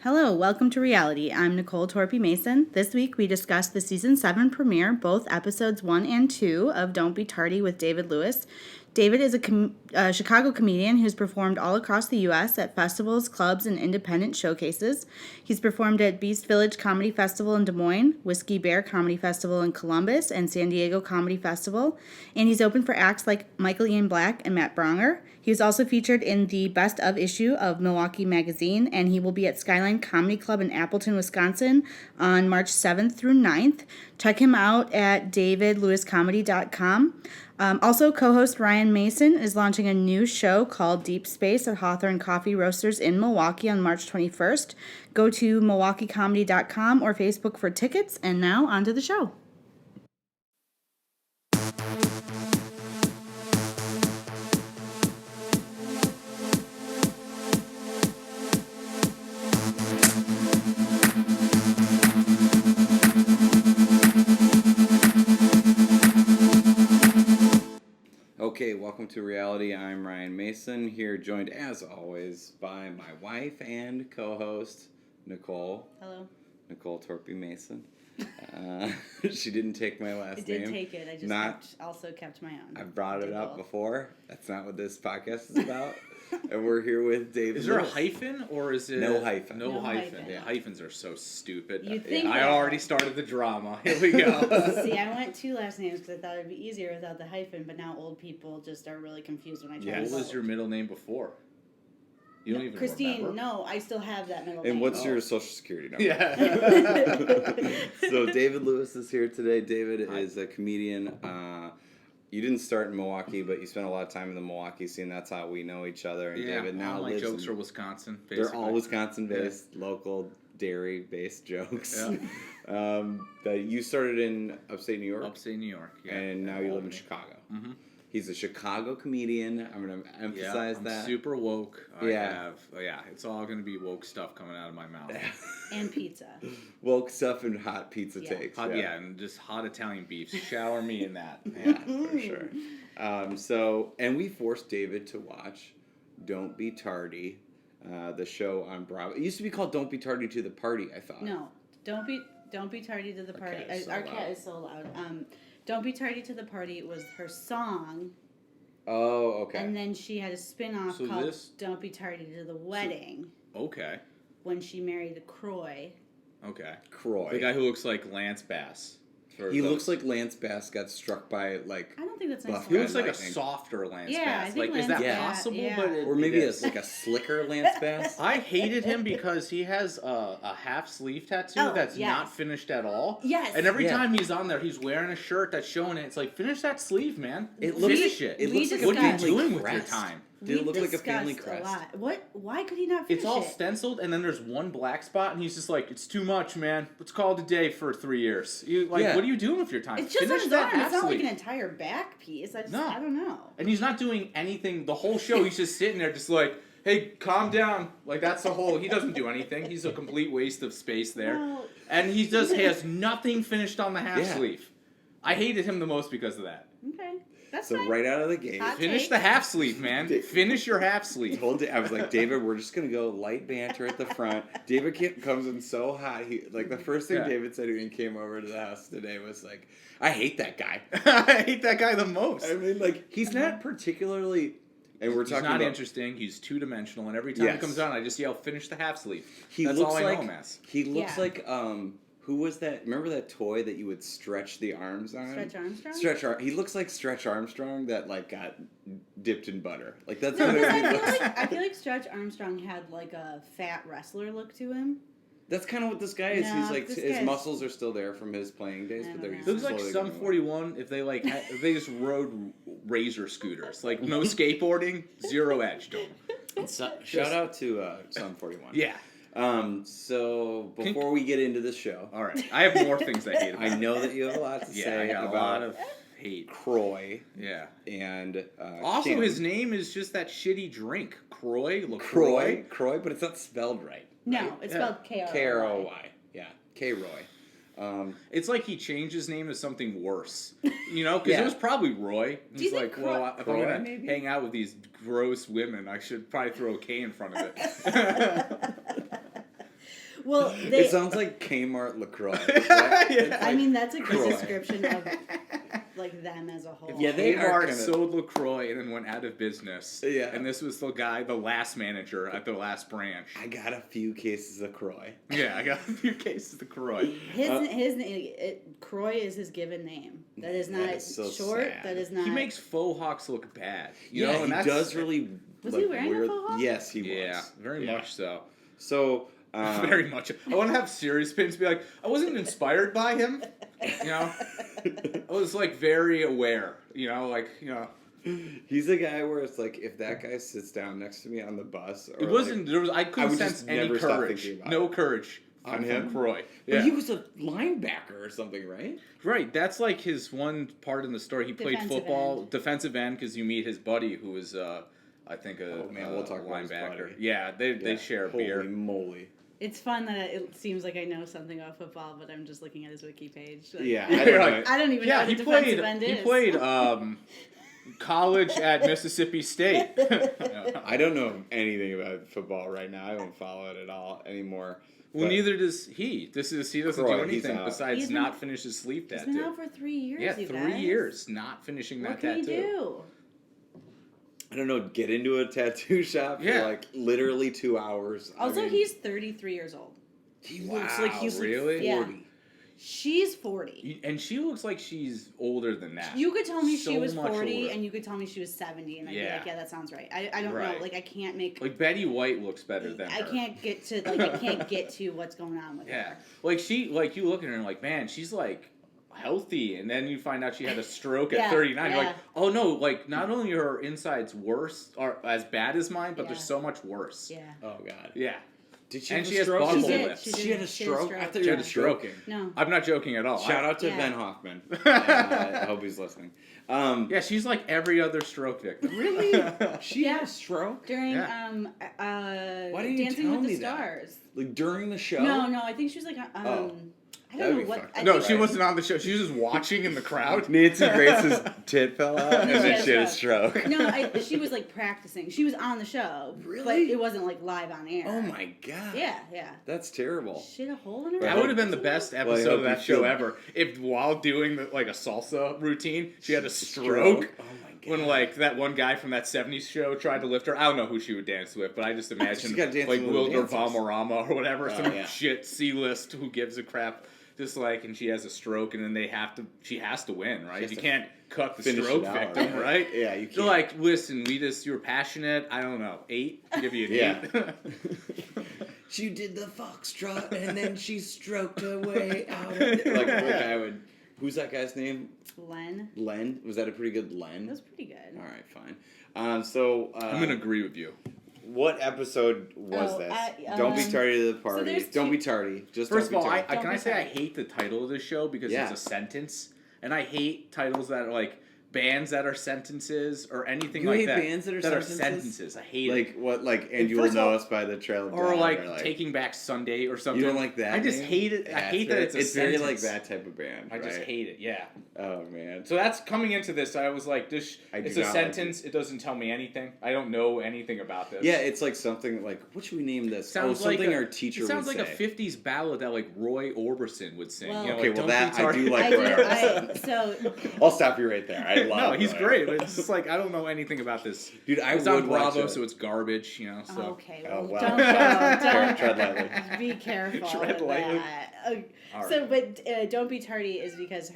Hello, welcome to Reality. I'm Nicole Torpy Mason. This week we discussed the season 7 premiere, both episodes 1 and 2 of Don't Be Tardy with David Lewis. David is a Chicago comedian who's performed all across the U.S. at festivals, clubs, and independent showcases. He's performed at Beast Village Comedy Festival in Des Moines, Whiskey Bear Comedy Festival in Columbus, and San Diego Comedy Festival. And he's opened for acts like Michael Ian Black and Matt Bronger. He was also featured in the Best of issue of Milwaukee Magazine, and he will be at Skyline Comedy Club in Appleton, Wisconsin on March 7th through 9th. Check him out at davidlewiscomedy.com. Also, co-host Ryan Mason is launching a new show called Deep Space at Hawthorne Coffee Roasters in Milwaukee on March 21st. Go to milwaukeecomedy.com or Facebook for tickets. And now, on to the show. Okay, welcome to Reality. I'm Ryan Mason, here joined as always by my wife and co-host, Nicole. Hello. Nicole Torpy Mason. She didn't take my last name. I did take it. I just also kept my own. I brought it up before. That's not what this podcast is about. And we're here with David. Is there Lewis. a hyphen or is it No hyphen? No hyphen. Yeah. Hyphens are so stupid. You'd think I that. already started the drama. Here we go. See, I went two last names because I thought it'd be easier without the hyphen, but now old people just are really confused when I try to What vote. was your middle name before? You don't even Christine, remember. no, I still have that middle name. And what's your social security number? Yeah. So David Lewis is here today. David Hi. is a comedian. You didn't start in Milwaukee, but you spent a lot of time in the Milwaukee scene. That's how we know each other. And David now all my lives jokes in, are Wisconsin. Basically. they're all Wisconsin-based, local dairy-based jokes. Yeah. That you started in upstate New York, Upstate New York. Yeah. and now you live in Albany. Chicago. Mm-hmm. He's a Chicago comedian. I'm going to emphasize I'm that. super woke. Yeah. It's all going to be woke stuff coming out of my mouth. And pizza. Woke stuff and hot pizza Yeah. takes. Hot, and just hot Italian beef. Shower me in that. Yeah, for sure. And we forced David to watch Don't Be Tardy, the show on Bravo. It used to be called Don't Be Tardy to the Party, I thought. No, don't be tardy to the party. cat is so Our loud. cat is so loud. Don't be tardy to the party was her song, Oh, okay. and then she had a spin-off So called this- Don't Be Tardy to the Wedding Okay. when she married Croy. Okay. Croy. The guy who looks like Lance Bass. He looks like Lance Bass got struck by, like, I don't think that's Buff nice. He looks like a Lightning. softer Lance Yeah, Bass. I think Like, is that Lance Bass- possible? yeah. But or maybe it a, is. like a slicker Lance Bass. I hated him because he has a half sleeve tattoo Oh, that's yes. not finished at all. Yes. And every Yeah. time he's on there, he's wearing a shirt that's showing it. It's like, finish that sleeve, man. It looks- finish it. It looks like a what are you family doing with your crest. time? Dude, it We looks like a family discussed crest. lot. What? Why could he not finish It's all it? stenciled, and then there's one black spot, and he's just like, "It's too much, man. Let's call it a day for 3 years." What are you doing with your time? It's just Finish on his that arm. It's half not like sleeve. an entire back piece. I No. don't know. And he's not doing anything. The whole show, he's just sitting there, just like, "Hey, calm down." Like that's the whole. He doesn't do anything. He's a complete waste of space there, Well, and he has nothing finished on the half Yeah. sleeve. I hated him the most because of that. okay. That's So fine. right out of the gate, Hot Finish take. the half sleeve, man. Finish your half sleeve. I was like, David, we're just gonna go light banter at the front. David comes in so hot. He the first thing Yeah. David said when he came over to the house today was like, "I hate that guy." I hate that guy the most. I mean, like he's not particularly. And we're He's talking not about. interesting. He's two-dimensional, and every time Yes. he comes on, I just yell, "Finish the half sleeve." He That's looks all I like know him as. he looks Yeah. like who was that? Remember that toy that you would stretch the arms on? Stretch Armstrong? He looks like Stretch Armstrong that like got dipped in butter. Like that's No, what because he looks. I feel like Stretch Armstrong had like a fat wrestler look to him. That's kind of what this guy is. No, He's like this his guy's- muscles are still there from his playing days, I but don't they're know. Looks like slowly Sum going away. 41 if they if they just rode razor scooters. Like no skateboarding, zero edge to them. Shout out to Sum 41. Yeah. So before we get into this show, All right. I have more things I hate about I know that you have a lot to Yeah, say I got a about lot of hate. Croy Yeah. and Also, Kim. his name is just that shitty drink. Croy? Croy, but it's not spelled right. No, right? it's Yeah. spelled K-R-O-Y. K-R-O-Y. Yeah, K-Roy. It's like he changed his name to something worse. You know? Because Yeah. it was probably Roy. Do you He's think like, well, if I'm Croy, going to maybe? hang out with these gross women, I should probably throw a K in front of it. Well, It sounds like Kmart LaCroix. Yeah. I mean, that's a good Croy. description of like them as a whole. Yeah, they are Kmart kinda- sold LaCroix and then went out of business. Yeah. And this was the last manager at the last branch. I got a few cases of Croy. Yeah, I got a few cases of Croix. His Croy is his given name. That is not That is so short. sad. That is not. He makes faux hawks look bad. You Yeah, know, and he that's, does really. Was he wearing a weird. faux hawk? Yes, he was. Yeah, very Yeah. much so. So. Very much. I want to have serious pins be like, I wasn't inspired by him. You know, I was like very aware. You know, like He's a guy where it's like if that guy sits down next to me on the bus, or it wasn't. There was I I couldn't would sense just any never stop courage. thinking about No it. courage On from him? Croy. But Yeah. he was a linebacker or something, right? Right, that's like his one part in the story. He played Defensive football, end. defensive end, because you meet his buddy who is, I think, a Oh, man, we'll talk about his linebacker. buddy. Yeah, they Yeah. share a Holy beer. moly! It's fun that it seems like I know something about football, but I'm just looking at his wiki page. Like, Yeah, I I don't, don't know. I don't even know Yeah, what a he defensive played. end He is. played college at Mississippi State. I don't know anything about football right now. I don't follow it at all anymore. Well, But- neither does he. He doesn't Croy, do he's anything out. besides He's been- not finish his sleep He's tattoo. been out for 3 years. Yeah, you 3 guys. years not finishing What that can tattoo. he do? I don't know. Get into a tattoo shop Yeah. for like literally 2 hours. I Also, mean, he's 33 years old. he looks Wow, like he's really? like Yeah. 40. She's 40. And she looks like she's older than that. You could tell me she So was much 40, older. and you could tell me she was 70, and I'd be Yeah. like, yeah, that sounds right. I don't know. Right. Like, I can't make. Like Betty White looks better than I her. can't get to what's going on with Yeah, her. like you look at her and like, man, she's like healthy, and then you find out she had a stroke Yeah, at 39. You're yeah. like, oh no, like not only are her insides worse or as bad as mine, but Yeah. they're so much worse. Yeah. Oh god. Yeah. Did she And have she a has stroke? butthole She did. lips. She She did. had a stroke. I thought She you had were a stroke. joking. No. I'm not joking at all. Shout out to Yeah. Ben Hoffman. I hope he's listening. Yeah, she's like every other stroke victim. Really? She Yeah. had a stroke? During Yeah. Why didn't you Dancing tell with me the that? Stars. Like during the show? No, I think she was like I That'd don't be know what. fucked I up. No, think- she wasn't on the show. She was just watching in the crowd. Nancy Grace's tit fell out and No, then she she had a had a stroke. No, she was like practicing. She was on the show, but Really? it wasn't like live on air. Oh my god. Yeah. That's terrible. She had a hole in her. That Right. would have been the best I episode hope of that you show feel- ever. If while doing like a salsa routine, she had a stroke. Oh my god. When like that one guy from that '70s show tried to lift her, I don't know who she would dance with, but I just imagine got dancing like with Wilder dancers. Valderrama or whatever, Oh, some yeah. shit C-list who gives a crap. Just like, and she has a stroke, and then she has to win, right? has You to can't cut the finish stroke it out, victim, right? right? Yeah, you They're can't. like, listen, you were passionate. I don't know, 8. I'll give you an Yeah. 8. She did the foxtrot and then she stroked her way out of it. Like what guy would who's that guy's name? Len. Len? Was that a pretty good Len? That was pretty good. Alright, fine. I'm gonna agree with you. what episode was Oh, this? Don't be tardy to the party. there's Don't two- be tardy. Just First of don't all, be I tardy. can I be say I tardy. hate the title of this show because Yeah. it's a sentence, and I hate titles that are like bands that are sentences or anything You like hate that. bands that are sentences? I hate it. Like what? Like and And you will first of know all- us by the trail of Or blood, like Taking Back Sunday or something. You don't like that? I just name? hate it. I Yeah, hate that it's a it's very sentence. like that type of band. I just right? hate it. Yeah. Oh man. So that's coming into this. I was like, this. I do It's a not like sentence. It doesn't tell me anything. I don't know anything about this. Yeah, it's like something like what should we name this? Sounds something like our teacher It sounds would like say. a '50s ballad that like Roy Orbison would sing. Well- you know, Okay, like, well, Don't that Be I Tardy. do like I Roy did. Orbison. So I'll stop you right there. I love. No, he's Roy great. Orbison. But it's just like I don't know anything about this. Dude, I It's would on watch Bravo, it. so it's garbage. You know. So. okay, Oh, well, wow. don't go. Tread- Don't tread lightly. be careful Tread with lightly. that. All So, right. but Don't Be Tardy is because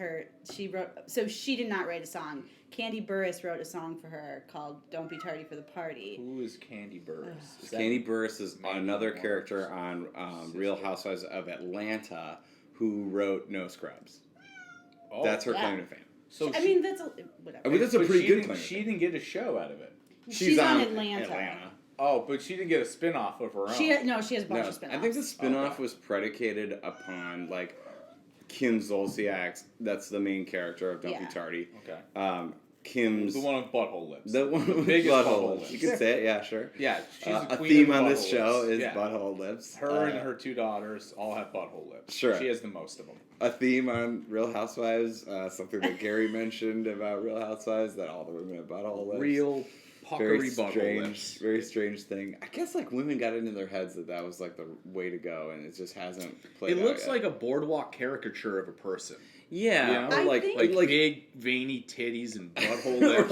she wrote. So she did not write a song. Candy Burris wrote a song for her called "Don't Be Tardy for the Party." Who is Candy Burris? Is that- Candy Burris is Maybe another one character sister. on Real Housewives of Atlanta who wrote No Scrubs. Oh, That's her Yeah. claim to fame. So I mean, that's whatever. I mean, that's a but pretty she good didn't- claim. to She fame. didn't get a show out of it. She's on Atlanta. Oh, but she didn't get a spin-off of her own. She has a bunch No, of spin-offs. I think the spinoff Okay. was predicated upon like Kim Zolciak. That's the main character of Don't Yeah. Be Tardy. Okay. Kim's The one with butthole lips. the one with biggest butthole butthole lips. You lips. could say it, yeah, sure. Yeah, she's A the queen theme of on the this butthole show lips. is Yeah. butthole lips. Her and her 2 daughters all have butthole lips. Sure. She has the most of them. A theme on Real Housewives, something that Gary mentioned about Real Housewives, that all the women have butthole lips. Real puckery bubble lips. Very strange thing. I guess like women got into their heads that was like the way to go, and it just hasn't played. It looks yet. like a boardwalk caricature of a person. Yeah, You know? I or think- Like big veiny titties and butthole lips.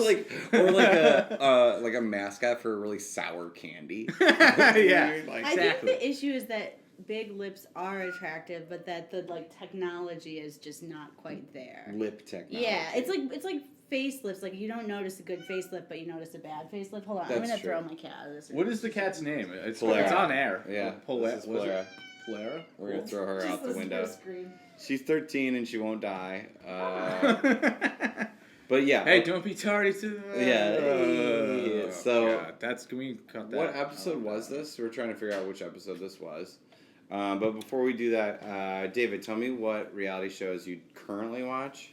or like a mascot for a really sour candy. Yeah, Like, I exactly. think the issue is that big lips are attractive, but that the like technology is just not quite there. lip technology. Yeah, it's like facelifts. Like you don't notice a good facelift, but you notice a bad facelift. Hold on, I'm That's gonna true. throw my cat out of this room. What is the cat's name? It's Polara. on air. Yeah, Polara. this is Polara. Polara? We're gonna throw her Just out the listen to her window. scream. She's 13 and she won't die. But yeah. Hey, don't be tardy to the... Yeah, so- God, can we cut that? What episode was this? We're trying to figure out which episode this was. But before we do that, David, tell me what reality shows you currently watch,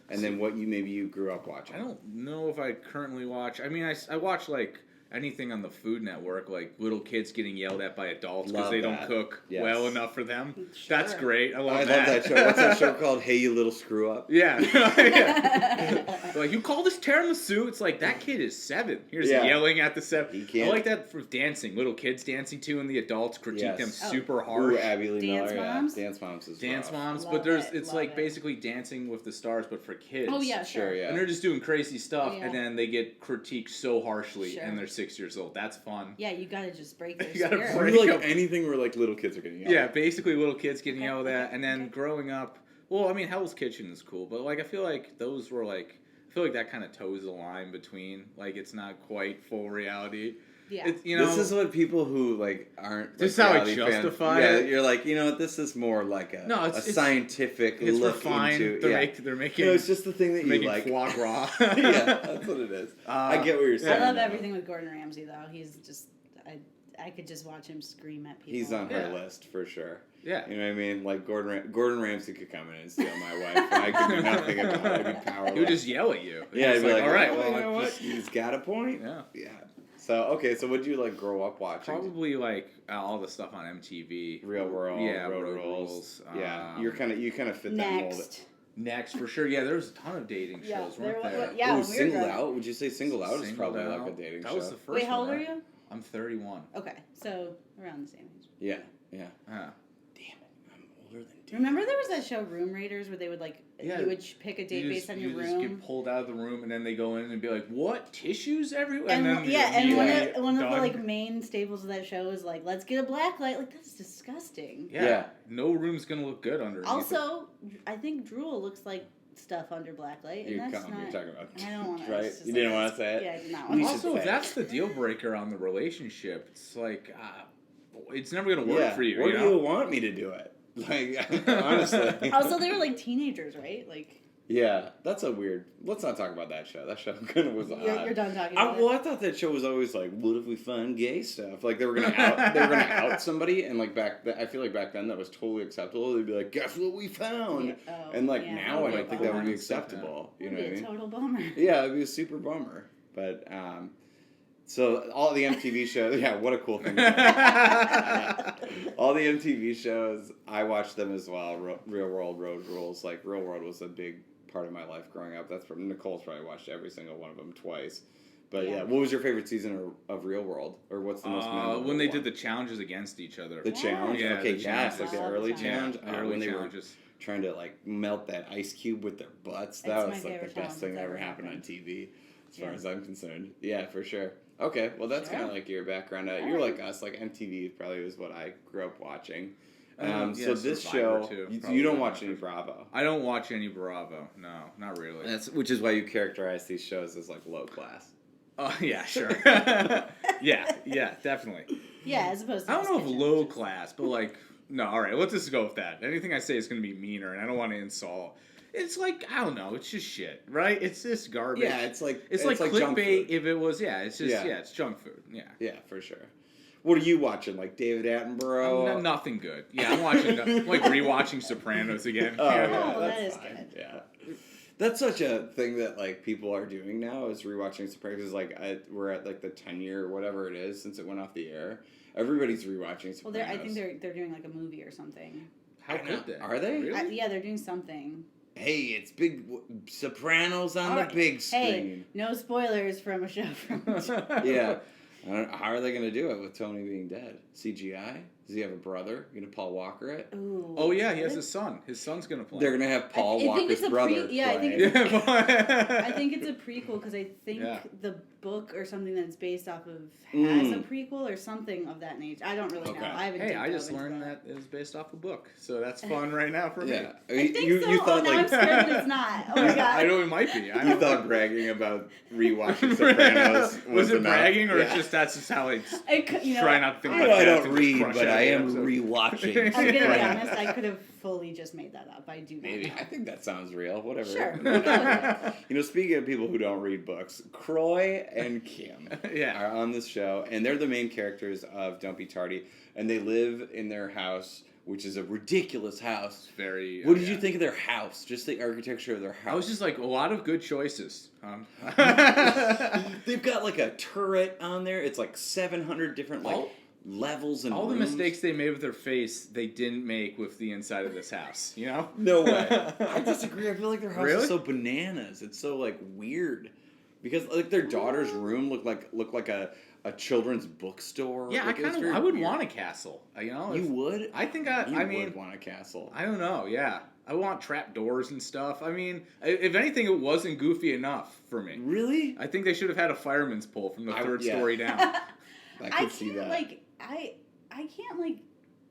and then what you grew up watching. I don't know if I currently watch. I mean, I watch like anything on the Food Network, like little kids getting yelled at by adults because Love they that. don't cook Yes. well enough for them. Sure. That's great. I love I that. love that show. What's that show called? Hey, you little screw up. Yeah. Yeah. Like, you call this tiramisu? It's like, that kid is 7. Here's Yeah. yelling at the 7. He can't- I like that for dancing. Little kids dancing too, and the adults critique Yes. them Oh. super Ooh, harsh. Abby Lee Dance Miller. Moms? Yeah. Dance Moms is Dance rough. moms, Love but it, it's love like it. basically Dancing with the Stars, but for kids. Oh yeah, Sure, yeah. And they're just doing crazy stuff, Yeah. and then they get critiqued so harshly, Sure. and they're 6 years old. That's fun. Yeah, you gotta just break their You gotta spirit. break- You like up. anything where like little kids are getting yelled Yeah, at. basically little kids getting yelled at, and then Okay. growing up. Well, I mean, Hell's Kitchen is cool, but like I feel like those were like, I feel like that kind of toes the line between like it's not quite full reality. Yeah. It's, you know, This is what people who like aren't. This like, is how I reality fans- justify Yeah, it. you're like, you know what? This is more like a No, a it's scientific it's look refined. into. They're, Yeah. they're making No, it's just the thing that you making like. foie gras. Yeah, that's what it is. I get what you're saying. I love though. everything with Gordon Ramsay though. He's just I could just watch him scream at people. He's on her Yeah. list for sure. Yeah. You know what I mean? Like Gordon Ramsay could come in and steal my wife, and I could do nothing about it. I'd be powerless. He would just yell at you. Yeah, It's he'd be like, all right, oh, well, you know what? just- He's got a point. yeah. Yeah. So okay, so what did you like grow up watching? Probably like all the stuff on MTV. Real World, Yeah, Road Road Rules. Rules, Yeah, um, you kind of fit that mold. Next. Next, for sure. Yeah, there's a ton of dating Yeah, shows, there weren't wa- there? yeah, Ooh, when we were Singled growing- Out? Would you say Singled Out is Singled probably like Out. a dating That show? was the first Wait, how one, old are right? you? I'm 31. Okay, so around the same age. Yeah. Yeah. Damn it, I'm older than you. Remember there was that show Room Raiders where they would like Yeah. you would pick a date You based just, on your you just room. get pulled out of the room, and then they go in and be like, "What, tissues everywhere?" And then one- you're yeah, and one immediately of the done. like main staples of that show is like, let's get a black light. Like that's disgusting. Yeah. Yeah. No room's gonna look good underneath. it. Also, I think drool looks like stuff under black light, and You're that's calm. You're not. talking about. I don't want to. Right? You didn't want to say it. Yeah, I did not You want should to. Also, say if it. that's the deal breaker on the relationship, it's like it's never gonna work Yeah. for you. Or you do know? you want me to do it? Like honestly. Also, they were like teenagers, right? Like Yeah, that's a weird. Let's not talk about that show. That show kind of was odd. you're done talking about Well, it. I thought that show was always like, what if we find gay stuff? Like they were gonna out somebody, and like I feel like back then that was totally acceptable. They'd be like, guess what we found? Yeah. Oh, And like yeah, now, I that'd be don't a think that would be bummer. acceptable. You know That'd what I be mean? a total bummer. Yeah, it'd be a super bummer. But so all the MTV shows, yeah, what a cool thing. All the MTV shows, I watched them as well. Real World, Road Rules. Like Real World was a big part of my life growing up. That's from Nicole's probably watched every single one of them twice. But yeah, Yeah. what was your favorite season of Real World, or what's the most memorable when they one? did the challenges against each other. The challenge? Yeah, Okay, the yes, challenges. like the Love the early challenge. challenge. The early when they were challenges. trying to like melt that ice cube with their butts. That's That my was like the favorite best thing challenge that ever that's ever happened on happened. TV, as far Yeah. as I'm concerned. Yeah, for sure. Okay, well that's Sure. kind of like your background. You're Alright. like us. Like MTV probably was what I grew up watching. Yeah, So this Survivor, show, too, you probably don't my watch any first. Bravo. I don't watch any Bravo. No, not really. That's which is why you characterize these shows as like low class. Oh yeah, sure. yeah, definitely. Yeah, as opposed to I don't this know if kitchen. low class, but like no. All right, let's just go with that. Anything I say is gonna be meaner, and I don't want to insult. It's like I don't know. It's just shit, right? It's just garbage. Yeah, it's like junk clickbait. food. If it was, it's just Yeah. it's junk food. Yeah. Yeah, for sure. What are you watching? Like David Attenborough? Nothing good. Yeah, I'm watching. I'm like rewatching Sopranos again. Oh, Yeah. yeah, Oh, that's that is fine. good. Yeah. That's such a thing that like people are doing now is rewatching Sopranos. Like we're at like the 10-year or whatever it is since it went off the air. Everybody's rewatching Sopranos. Well, I think they're doing like a movie or something. How could they? Are they? Really? Yeah, they're doing something. hey, it's big Sopranos on the Alright. big Hey, screen. no spoilers from a show from. Yeah. How are they going to do it with Tony being dead? CGI? Does he have a brother? You gonna Paul Walker it? Ooh. Oh yeah, he has his son. His son's gonna play. They're gonna have Paul I think Walker's it's a brother pre- yeah, I think play. it's I think it's a prequel because I think Yeah. the book or something that it's based off of has a prequel or something of that nature. I don't really know. Okay. I haven't. Hey, deep I dove just into learned that it was based off a book, so that's fun right now for me. Yeah, I think you, so. you thought now I'm like scared that it's not. Oh my god. I know it might be. I you don't thought bragging about rewatching Sopranos was it enough. bragging or Yeah. it's just that's just how I You try not to think I about know I death don't and read, crush but I every am episode. rewatching. I'm gonna be Sopranos. honest. I could have fully just made that up. I do not Maybe. know. I think that sounds real. Whatever. Sure. You know, speaking of people who don't read books, Croy and Kim Yeah. are on this show, and they're the main characters of Don't Be Tardy, and they live in their house, which is a ridiculous house. It's very. What did yeah. you think of their house? Just the architecture of their house. I was just like a lot of good choices. They've got like a turret on there. It's like 700 different like All- levels and All the rooms. mistakes they made with their face, they didn't make with the inside of this house. You know? No way. I disagree. I feel like their house Really? is so bananas. It's so like weird. Because like their daughter's room looked like a children's bookstore. Yeah, Like, it was very I would weird. want a castle. You know? You If- would? I think You I would mean, want a castle. I don't know. Yeah, I want trap doors and stuff. I mean, if anything, it wasn't goofy enough for me. Really? I think they should have had a fireman's pole from the third yeah. story down. I I could see can't that. like I can't like.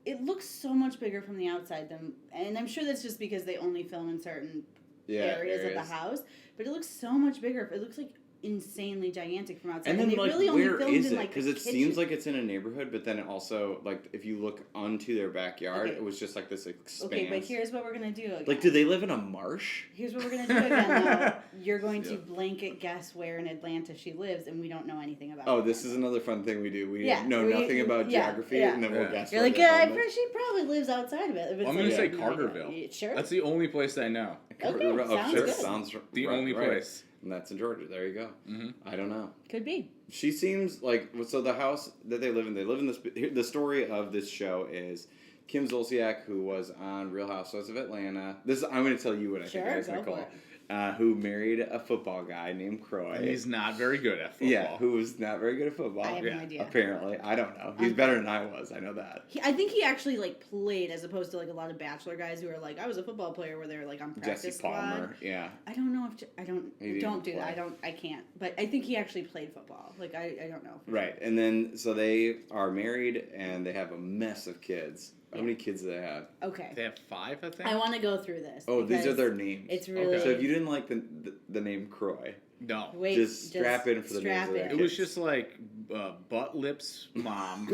It looks so much bigger from the outside than, and I'm sure that's just because they only film in certain areas of the house. But it looks so much bigger. It looks like insanely gigantic from outside. And then they like really only where filmed is in it? like Because a it kitchen. seems like it's in a neighborhood, but then it also like if you look onto their backyard, Okay. it was just like this expanse. Okay, but here's what we're gonna do again. Like, do they live in a marsh? Here's what we're gonna do again. Though. You're going to Yeah. blanket guess where in Atlanta she lives, and we don't know anything about. Oh, this Atlanta. is another fun thing we do. We Yeah, know nothing about yeah, geography, yeah. and then we'll Yeah. guess. You're where like, their yeah, home is. she probably lives outside of it. If it's Well, I'm like, gonna say no idea. Carterville. Yeah, sure. That's the only place I know. Okay, Oh, sounds sure. good. Sounds The right, only right. place. And that's in Georgia. There you go. Mhm. I don't know. Could be. She seems like so. The house that they live in this. The story of this show is Kim Zolciak, who was on Real Housewives of Atlanta. I'm going to tell you what I Sure, think it is, go Nicole. for it. Who married a football guy named Croy. And he's not very good at football. Yeah, who was not very good at football. I have no Yeah, idea. Apparently, I don't know. He's better than I was. I know that. I think he actually like played as opposed to like a lot of bachelor guys who are like, I was a football player where they're like on practice Jesse Palmer. squad. Yeah. I don't know if I don't He didn't don't do that. play. I can't. But I think he actually played football. Like I don't know. for Right, sure. and then so they are married and they have a mess of kids. How many kids do they have? Okay. They have 5, I think. I want to go through this. Oh, these are because their names. It's really. So if you didn't like the name Croy, No. Wait, just strap in for the names strap of their in. It was kids. just like Butt Lips' mom,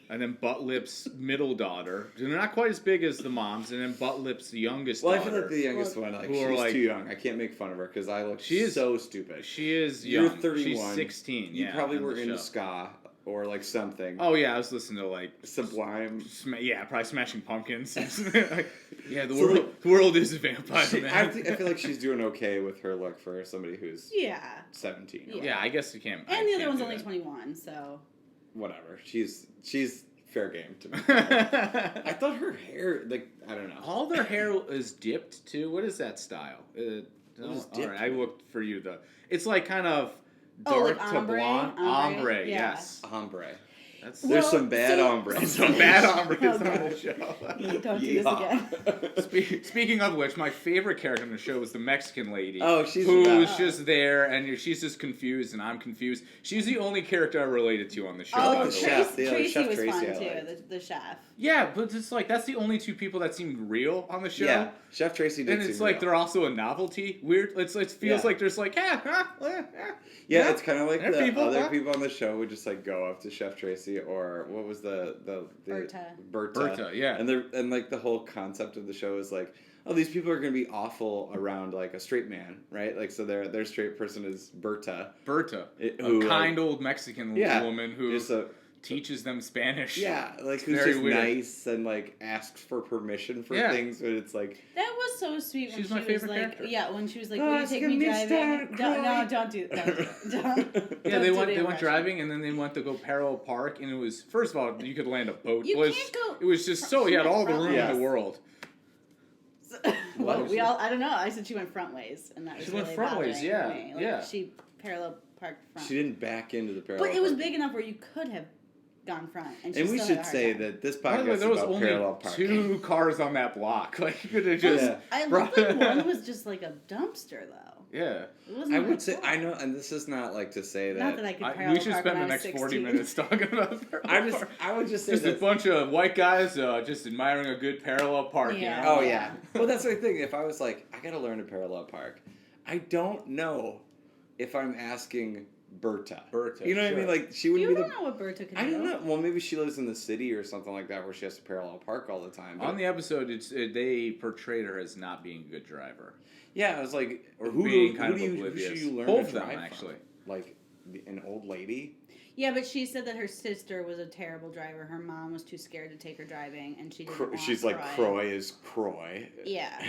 and then Butt Lips' middle daughter. They're not quite as big as the moms, and then Butt Lips' the youngest Well, I daughter. feel like the youngest Well, one, like who are she's like- too young. I can't make fun of her because I look She is- so stupid. She is You're young. 31. She's 16. You yeah, probably on were the into show. ska or like something. Oh yeah, I was listening to like Sublime. probably Smashing Pumpkins. Yeah, the So, world is a vampire, I man. feel like she's doing okay with her look for somebody who's Yeah. 17. Or Yeah. Yeah, I guess you can't. And the other one's only 21, so. whatever. She's fair game to me. I thought her hair, like, I don't know. All their hair is dipped too. What is that style? is All dipped? right, I looked for you. It's like kind of Oh, dark like to ombre? blonde. Ombre? Ombre, Yeah. yes. Ombre. That's Well, There's some bad so- hombres. some bad hombres Oh, on God. the show. Don't do this again. Speaking of which, my favorite character in the show was the Mexican lady. Oh, she's who the was best. just there, and she's just confused, and I'm confused. She's the only character I related to on the show. Oh, by the the way. chef. Yeah, Tracy Chef was Tracy fun I too. liked. The chef. Yeah, but it's like that's the only 2 people that seemed real on the show. Yeah, Chef Tracy did And it's seem like real. they're also a novelty. Weird. It feels Yeah. like there's like Yeah, it's kind of like There are the people, other huh? people on the show would just like go up to Chef Tracy or what was the Berta. Berta, yeah. and like the whole concept of the show is like, oh, these people are gonna be awful around like a straight man, right? Like so their straight person is Berta, Berta, who, a kind old Mexican yeah, woman who just a teaches them Spanish. yeah, like who's very just weird. nice and like asks for permission for Yeah. things, but it's like That was so sweet when She's she my was favorite like, character. yeah, when she was like, Oh, will you it's take gonna me be driving? Star Don't, Croy. no, don't do that. Yeah, they went impression. driving, and then they went to go parallel park, and it was first of all you could land a boat. You it was, can't go- It was just so you had all the room Yes. in the world. What? we all, I don't know. I said she went front ways, and that was She went really front ways, bothering yeah, me. Like, yeah. She parallel parked front. She didn't back into the parallel. But it was parking. big enough where you could have gone front, and she And we still should had a hard say time. that this By the podcast way, is there was about only parallel parking. 2 cars on that block. Like, you could have just... Yeah. I looked like one was just like a dumpster, though. Yeah. It wasn't I like would a say, car. I know, and this is not like to say that. Not that I could parallel We should park spend when the I was next 40 16. minutes talking about I would just say just a this. bunch of white guys just admiring a good parallel park, Yeah. you know? Oh yeah. Well, that's the thing. If I was like, I gotta learn to parallel park, I don't know if I'm asking Berta. Berta, You know what I mean? sure. Like she wouldn't You be don't the. know what Berta can I do. don't know. Well, maybe she lives in the city or something like that, where she has to parallel park all the time. But On the episode, they portrayed her as not being a good driver. yeah, I was like, or Being who kind of who oblivious. should you learn Both to of them, drive actually. from? Like an old lady. Yeah, but she said that her sister was a terrible driver. Her mom was too scared to take her driving, and she didn't want She's like Croy is Croy. Yeah,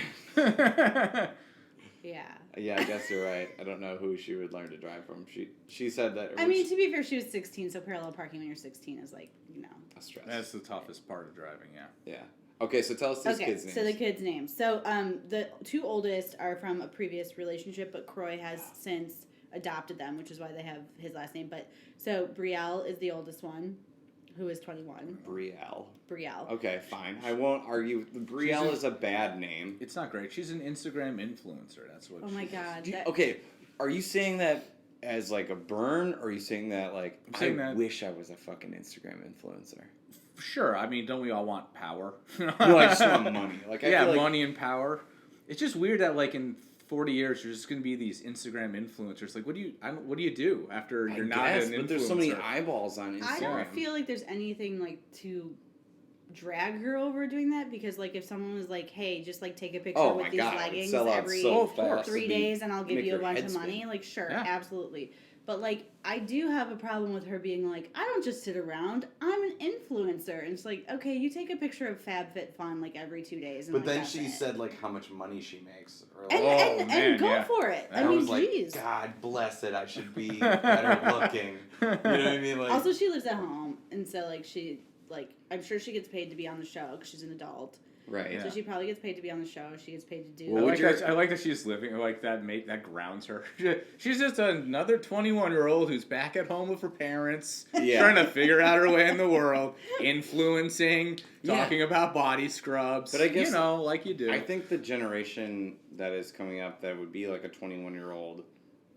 yeah. Yeah, I guess you're right. I don't know who she would learn to drive from. She said that. I mean, to be fair, she was 16, so parallel parking when you're 16 is like, you know. a stress. That's the toughest part of driving, yeah. Yeah. Okay, so tell us these kids' names. So the kids' names. So the 2 oldest are from a previous relationship, but Croy has since adopted them, which is why they have his last name. But so Brielle is the oldest one, who is 21. Brielle. Brielle. Okay, fine. I won't argue. Brielle is a bad name. It's not great. She's an Instagram influencer. That's what Oh my she is. God. Okay, are you saying that as like a burn, or are you saying that like I'm saying I that- wish I was a fucking Instagram influencer? Sure. I mean, don't we all want power? No, I just want money. Like I yeah, feel like, money and power. It's just weird that like in 40 years there's just going to be these Instagram influencers. Like, what do you do after you're not guess, an influencer? but there's so many eyeballs on Instagram. I don't feel like there's anything like to drag her over doing that, because like if someone was like, hey, just like take a picture Oh with my these God, leggings sell out every so of course. fast. 3 It'd be- days and I'll give make you a your bunch head of money, spin. like sure, Yeah. absolutely. But like I do have a problem with her being like, I don't just sit around, I'm an influencer. And it's like, okay, you take a picture of FabFitFun like every 2 days. And But like, then that's she it. said like how much money she makes. Or, like, and, Oh, and man, go yeah. for it. I I mean, was like, geez. God bless it. I should be better looking. You know what I mean? Like, Also, she lives at home, and so like I'm sure she gets paid to be on the show because she's an adult. right. Yeah. So she probably gets paid to be on the show. She gets paid to do. Well, I like that she's living like that. That grounds her. She's just another 21-year-old who's back at home with her parents, Yeah. trying to figure out her way in the world, influencing, Yeah. talking about body scrubs. But I guess- like you do. I think the generation that is coming up that would be like a 21-year-old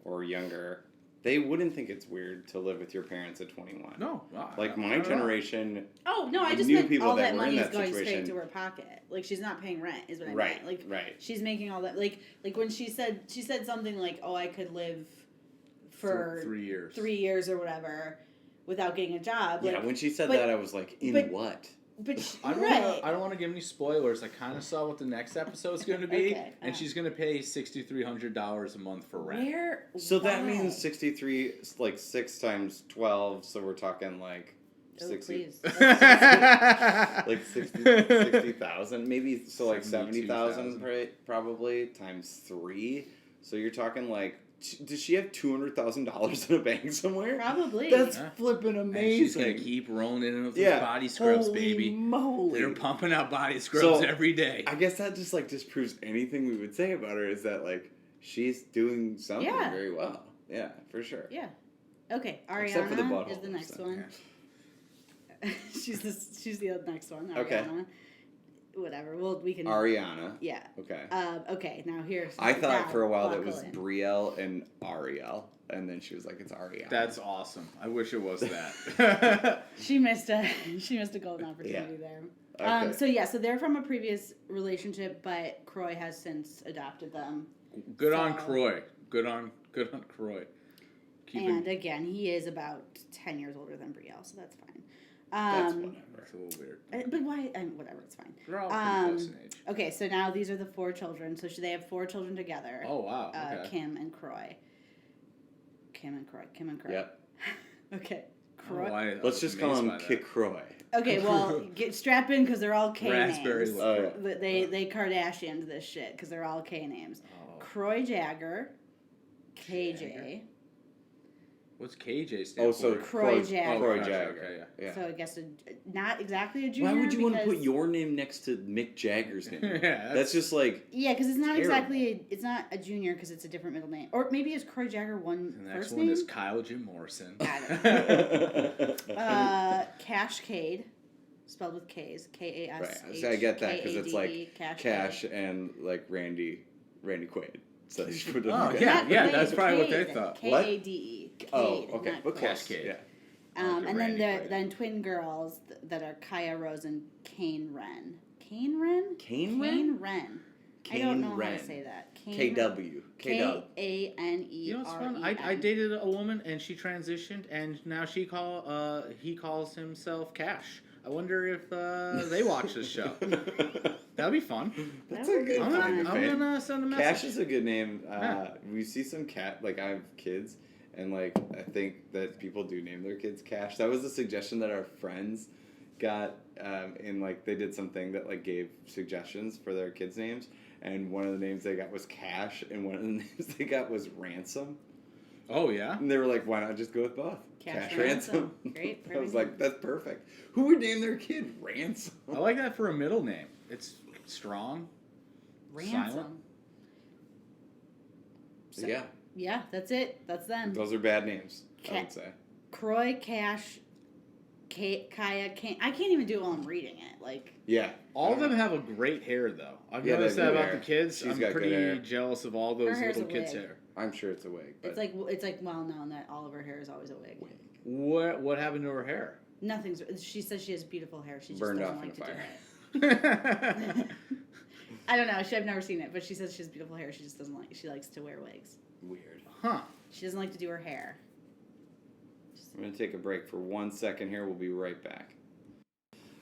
or younger, they wouldn't think it's weird to live with your parents at 21. no, Like not my at all. generation, Oh no, I just New meant people all that that were in money is that going situation. straight to her pocket. Like she's not paying rent, is what I right? meant. Like right. she's making all that. Like when she said something like, "Oh, I could live for 3 years. 3 years or whatever without getting a job." Like, Yeah, when she said but- that, I was like, in but- what? but she, I right. don't want to give any spoilers. I kind of saw what the next episode's going to be, Okay, and she's going to pay $6,300 a month for rent. Where? So that why? means 63, like 6 times 12. So we're talking like Oh, 60, please. like 60,000, maybe. So like 70,000 72,000. probably times 3. So you're talking like, does she have $200,000 in a bank somewhere? Probably. That's Yeah. flipping And she's amazing. going to keep rolling in with Yeah. those body scrubs, Holy baby. moly. They're pumping out body scrubs So, every day. I guess that just like disproves anything we would say about her, is that like she's doing something Yeah. very well. Yeah, for sure. Yeah. Okay, Except for the Ariana butthole is the next stuff. one. she's the next one. Ariana. Okay. Whatever. Well, we can. Ariana. Yeah. Okay. Okay. Now here's. I thought now, for a while that buckle was in. Brielle and Ariel, and then she was like, "It's Ariana." That's awesome. I wish it was that. She missed a golden opportunity there. Okay. So they're from a previous relationship, but Croy has since adopted them. Good on So- Croy. Good on Croy. And again, he is about 10 years older than Brielle, so that's fine. That's whatever. That's a little weird. But why? Whatever, it's fine. They're all pretty close in age. Okay, so now these are the 4 children. So they have 4 children together. Oh wow. Okay. Kim and Croy. Kim and Croy. Yep. Okay. I don't know Croy. why I Let's was just call amazed him by that. Kick Croy. Okay, well, strap in because they're all K Raspberry names. Lip. Oh, yeah. They Kardashianed this shit because they're all K names. Oh. Croy Jagger, KJ, Jagger. What's KJ stand Oh, so for? Croy Jagger. Oh, Croy gotcha, Jagger. okay, Yeah. So I guess not exactly a junior. Why would you want to because- put your name next to Mick Jagger's name? Yeah, that's just like. Yeah, because it's not terrible. exactly it's not a junior because it's a different middle name, or maybe it's Croy Jagger one The next first one name. is Kyle Jim Morrison. Got it. Cashcade, spelled with K's, K-A-S-H. Right, so I get that because it's like Cash. Cash and like Randy Quaid. So they should put it Oh, together. yeah, Not yeah, Cade, that's probably what they Cade, thought. What? K-A-D-E. Oh, Cade, okay, not but close. Cascade. Yeah. Like and then Randy Quaid. then twin girls that are Kaya Rose and Kane Wren. Kane Wren? Kane Wren? Kane Wren. I don't know how Wren. to say that. KW. KW. K-A-N-E-R-E-N. You know what's fun? I dated a woman and she transitioned and now he calls himself Cash. I wonder if they watch this show. That'd be fun. That's a good I'm one. gonna- I'm gonna send a message. Cash is a good name. Yeah. We see some cat, like I have kids, and like I think that people do name their kids Cash. That was a suggestion that our friends got, and like they did something that like gave suggestions for their kids' names, and one of the names they got was Cash, and one of the names they got was Ransom. Oh yeah. And they were like, why not just go with both? Cash Ransom. Great. I was perfect. like, that's perfect. Who would name their kid Ransom? I like that for a middle name. It's strong. Ransom. Silent. So, yeah, Yeah, that's it. That's them. those are bad names, I Cat- would say. Croy, Cash, Kaya, Kane. I can't even do it while I'm reading it. Like, Yeah. All of them have a great hair though. I've Yeah, they noticed have that good about hair. the kids. She's I'm got good hair. pretty jealous of all Her those hair's little a kids' wig. hair. I'm sure it's a wig. But it's like well known that all of her hair is always a wig. What happened to her hair? Nothing's. She says she has beautiful hair. She just Burned doesn't off in like a to do fire. it. I don't know. I've never seen it, but she says she has beautiful hair. She just doesn't like. She likes to wear wigs. Weird. Huh. She doesn't like to do her hair. I'm going to take a break for 1 second here. We'll be right back.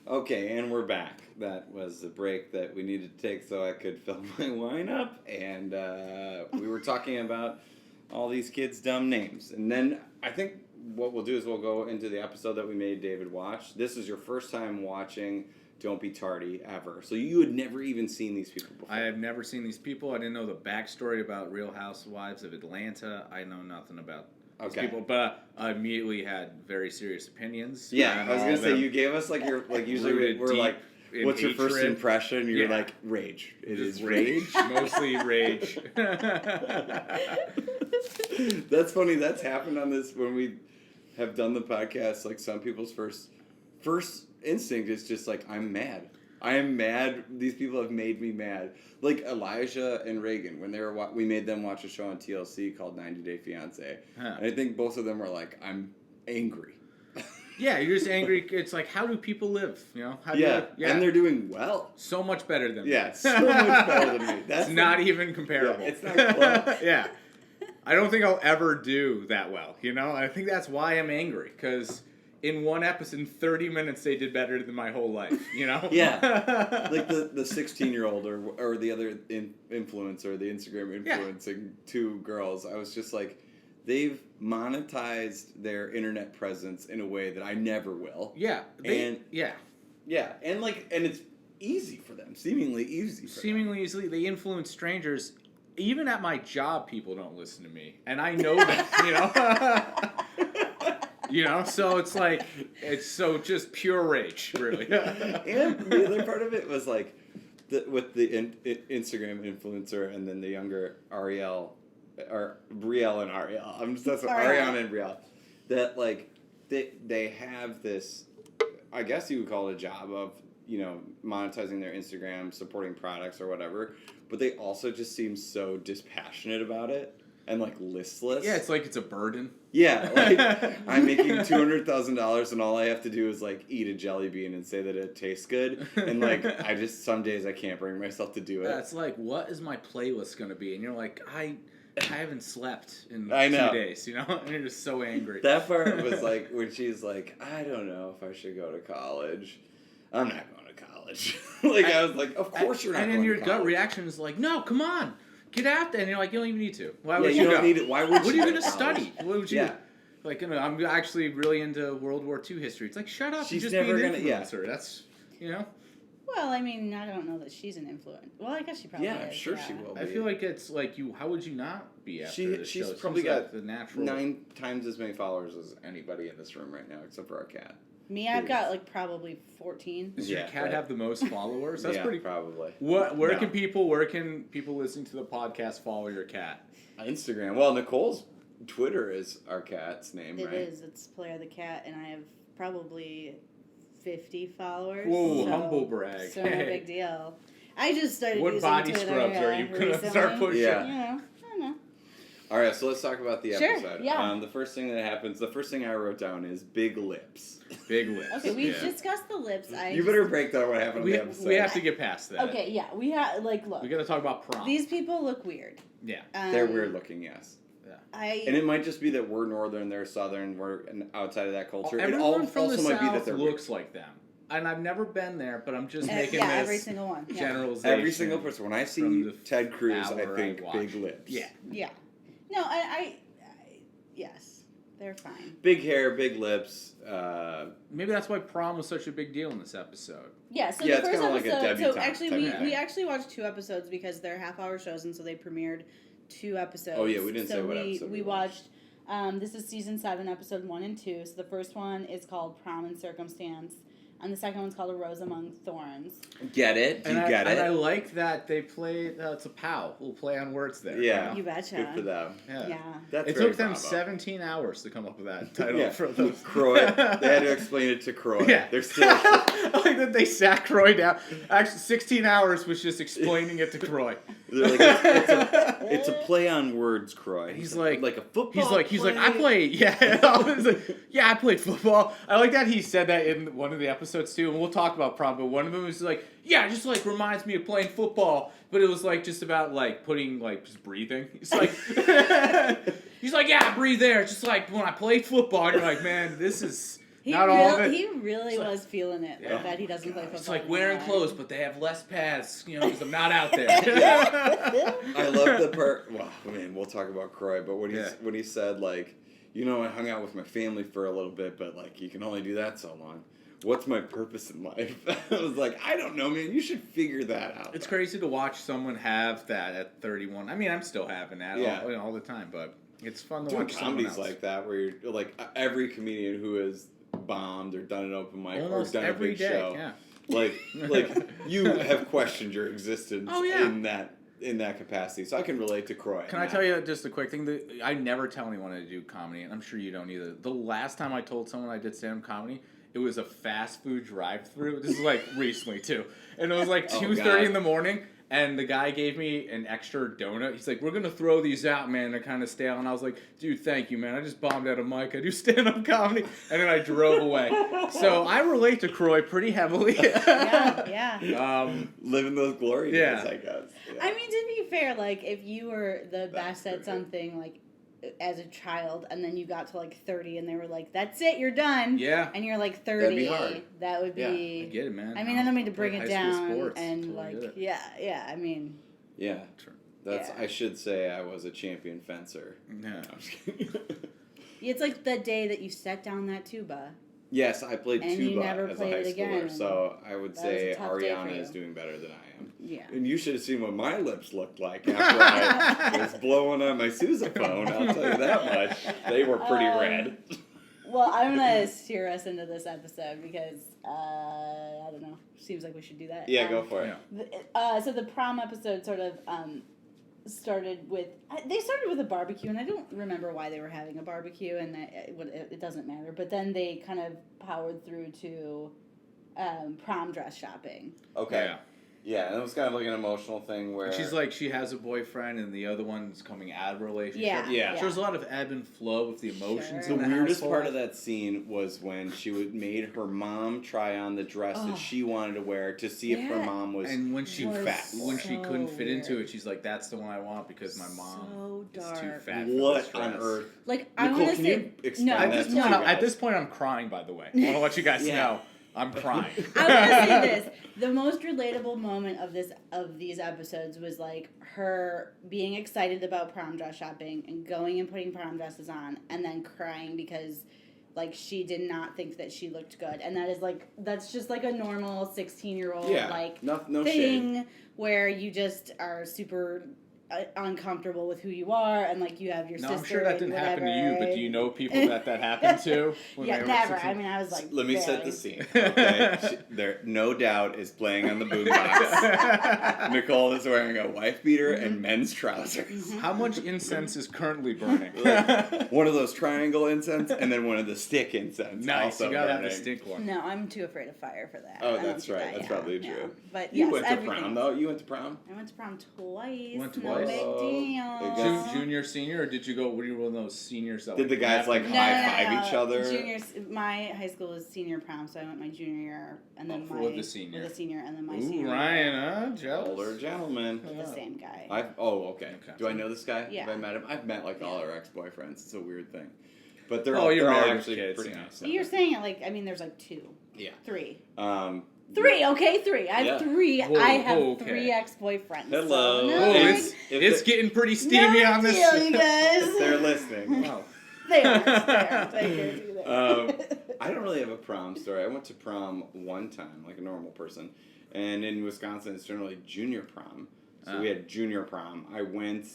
Okay, and we're back. That was the break that we needed to take so I could fill my wine up. And we were talking about all these kids' dumb names. And then I think what we'll do is we'll go into the episode that we made David watch. This is your first time watching Don't Be Tardy ever. So you had never even seen these people before. I have never seen these people. I didn't know the backstory about Real Housewives of Atlanta. I know nothing about these people, but I immediately had very serious opinions. Yeah, and I was all gonna of say them you gave us like your usually rooted we're deep like, in what's your first hatred. impression? You're Yeah. like rage. It Just is rage. Mostly rage. That's funny. That's happened on this when we have done the podcast. Like some people's first instinct is just like I'm mad. I am mad. These people have made me mad. Like Elijah and Reagan when they were we made them watch a show on TLC called 90 Day Fiance. Huh. And I think both of them were like I'm angry. Yeah, you're just angry. It's like, how do people live? You know? How do Yeah, you, and they're doing well. so much better than me. Yeah, so much better than me. That's It's not even comparable. Yeah, it's not close. Yeah. I don't think I'll ever do that well, you know? I think that's why I'm angry, because in one episode, in 30 minutes, they did better than my whole life, you know? Yeah. Like the 16-year-old or the other influencer, the Instagram influencing two girls, I was just like, they've monetized their internet presence in a way that I never will. Yeah. Yeah, and it's easy for them, seemingly easy for them. Seemingly easily, they influence strangers. Even at my job, people don't listen to me, and I know that, you know? You know, so it's like, it's just pure rage, really. And the other part of it was like, with the Instagram influencer and then the younger Ariel, or Brielle and Ariel. That's what Ariana and Brielle. That like they have this, I guess you would call it a job of, you know, monetizing their Instagram, supporting products or whatever. But they also just seem so dispassionate about it and like listless. Yeah, it's like it's a burden. Yeah, like I'm making $200,000 and all I have to do is like eat a jelly bean and say that it tastes good. And like I just some days I can't bring myself to do it. Yeah, it's like, what is my playlist going to be? And you're like, I haven't slept in 2 know. days, you know? And you're just so angry. That part was like when she's like, I don't know if I should go to college. I'm not going to college. I was like, of course you're not and going then your to gut college. reaction is like, no, come on. Get out there. And you're like, you don't even need to. Why Yeah, would you you don't go? need it. Why would What are you you go going to to study? college? What would you Yeah. Like, you know, I'm actually really into World War II history. It's like, shut up. She's and just never be an gonna- yeah. influencer. That's, you know? Well, I mean, I don't know that she's an influence. Well, I guess she probably Yeah, is. I'm sure she will be. I feel like it's like you. How would you not be after this She's show? It probably seems got like the natural 9 times as many followers as anybody in this room right now, except for our cat. Me, I've got like probably 14. Does your Yeah, cat right. have the most followers? That's yeah, pretty. probably. Where No. can people listening to the podcast follow your cat? Instagram. Well, Nicole's Twitter is our cat's name, It right? is. It's Player the Cat, and I have probably 50 followers. Whoa, so, humble brag. So no big deal. I just started What using body Twitter, scrubs are you gonna recently. start pushing? Yeah. You know, I don't know. All right, so let's talk about the Sure, episode. yeah. The first thing that happens, the first thing I wrote down is big lips. Big lips. Okay, we've yeah. discussed the lips. You better break down what happened in We, the episode. we have to get past that. Okay, yeah, we have look. We got to talk about prom. These people look weird. Yeah. They're weird looking, yes. And I it might just be that we're northern, they're southern, we're outside of that culture. It Everyone from also the might be that South they're looks like them. And I've never been there, but I'm just making yeah, this every single one. Yeah. generalization. every single person. When I see from the Ted Cruz, I hour think I big watched. lips. Yeah. Yeah. No, I yes, they're fine. Big hair, big lips. Maybe that's why prom was such a big deal in this episode. Yeah, so Yeah, the it's first kinda like a episode. So debutante actually, type we, of thing. we actually watched 2 episodes because they're half-hour shows, and so they premiered 2 episodes. Oh, yeah, we didn't so say what we, episode we we watched. This is season 7, episode 1 and 2. So the first one is called Prom and Circumstance, and the second one's called A Rose Among Thorns. Get it? Do you And get And I it? like that they play. It's a POW. We'll play on words there. Yeah. You betcha. Good for them. Yeah. That's It very took them bravo. 17 hours to come up with that title Yeah. for those. Croy. They had to explain it to Croy. Yeah. They're still. I like that they sat Croy down. Actually, 16 hours was just explaining it to Croy. They're like, it's a play on words, Croy. He's like a football. He's like, I played, yeah. I was like, yeah, I played football. I like that he said that in one of the episodes too, and we'll talk about prom, but one of them was like, yeah, it just like reminds me of playing football, but it was like just about like putting like just breathing. He's like, he's like, yeah, I breathe there. It's just like when I played football, and you're like, man, this is not all of it. He really It's like- was feeling it. Yeah. Like that he doesn't play football. It's like anymore. wearing clothes, but they have less pads, you know, because I'm not out there. I love the part. Well, I mean, we'll talk about Croy, but when he said like, you know, I hung out with my family for a little bit, but like you can only do that so long. What's my purpose in life? I was like, I don't know, man. You should figure that out. It's crazy to watch someone have that at 31. I mean, I'm still having that all the time, but it's fun to Doing watch someone comedies else. like that where you're like every comedian who has bombed or done an open mic Almost or done every a big day, show, yeah. like you have questioned your existence Oh, yeah. in that capacity. So I can relate to Croy. Can I tell you just a quick thing? I never tell anyone to do comedy, and I'm sure you don't either. The last time I told someone I did stand-up comedy, it was a fast food drive-thru. This is like recently too, and it was like 2:30 in the morning. And the guy gave me an extra donut. He's like, we're going to throw these out, man. They're kind of stale. And I was like, dude, thank you, man. I just bombed out a mic. I do stand-up comedy. And then I drove away. So I relate to Croy pretty heavily. Yeah. Living those glory days, I guess. Yeah. I mean, to be fair, like, if you were the best at something, like, as a child, and then you got to, like, 30, and they were like, that's it, you're done. Yeah. And you're, like, 30. That'd be hard. That would be... I get it, man. I mean, I don't mean to bring it High school down, sports. and, Totally like, get it. yeah, I mean... Yeah. That's. Yeah. I should say I was a champion fencer. Yeah. I'm just kidding. It's like the day that you set down that tuba. Yes, I played And you tuba never as a played high it schooler, again. so I would That was a say tough day for Ariana you. is doing better than I am. Yeah. And you should have seen what my lips looked like after I was blowing on my sousaphone. I'll tell you that much. They were pretty red. Well, I'm going to steer us into this episode because, I don't know, seems like we should do that. Yeah, go for it. So the prom episode sort of started with a barbecue, and I don't remember why they were having a barbecue, and it doesn't matter. But then they kind of powered through to prom dress shopping. Okay. Yeah. Yeah, and it was kind of like an emotional thing where... And she's like, she has a boyfriend, and the other one's coming out of a relationship. Yeah. So there's a lot of ebb and flow with the emotions. Sure. The in the weirdest household. part of that scene was when she made her mom try on the dress that she wanted to wear to see if her Yeah. mom was And when she Was fat. when she so couldn't fit into weird. it, she's like, "That's the one I want because my mom So is too dark. fat." for What this on dress." earth? Like, I Nicole, want to can say... you explain no, that At this to point, you at guys? this point, I'm crying. By the way, I want to let you guys Yeah. know I'm crying. I want to say this. The most relatable moment of these episodes was like her being excited about prom dress shopping and going and putting prom dresses on and then crying because like she did not think that she looked good, and that's just like a normal 16-year-old like no thing shade. where you just are super uncomfortable with who you are, and like you have your sister. I'm sure that didn't happen to you, but do you know people that happened to? Yeah, never. I mean, I was like, let me set the scene. Okay, there no doubt is playing on the boombox. Nicole is wearing a wife beater and men's trousers. How much incense is currently burning? Like, one of those triangle incense, and then one of the stick incense. Nice, also you gotta have burning. the stick one. No, I'm too afraid of fire for that. Oh, I don't that's do right. that, That's probably true. Yeah. But You yes, went to everything. prom though. You went to prom. I went to prom twice. Went No twice? big deal. Junior, senior, or did you go? Were you one of those seniors that? Did the guys like high five each other? Juniors. My high school was senior prom, so I went my junior year, and then with the senior. with the senior, and then my Ooh, senior. Ryan, huh? Jealous. Older gentleman. With the same guy. Okay. Do I know this guy? Yeah. Have I met him? I've met like all our ex-boyfriends. It's a weird thing. But they're you're all married with actually kids, pretty yeah. nice. You're saying it like there's like 2. Yeah. 3. 3. Okay, 3. I have 3. Whoa, I have okay. 3 ex-boyfriends. Hello. So Oh, no it's getting pretty steamy no on this. deal, you guys. If they're listening. Wow. They are. They are. I don't really have a prom story. I went to prom one time, like a normal person. And in Wisconsin, it's generally junior prom. So we had junior prom. I went.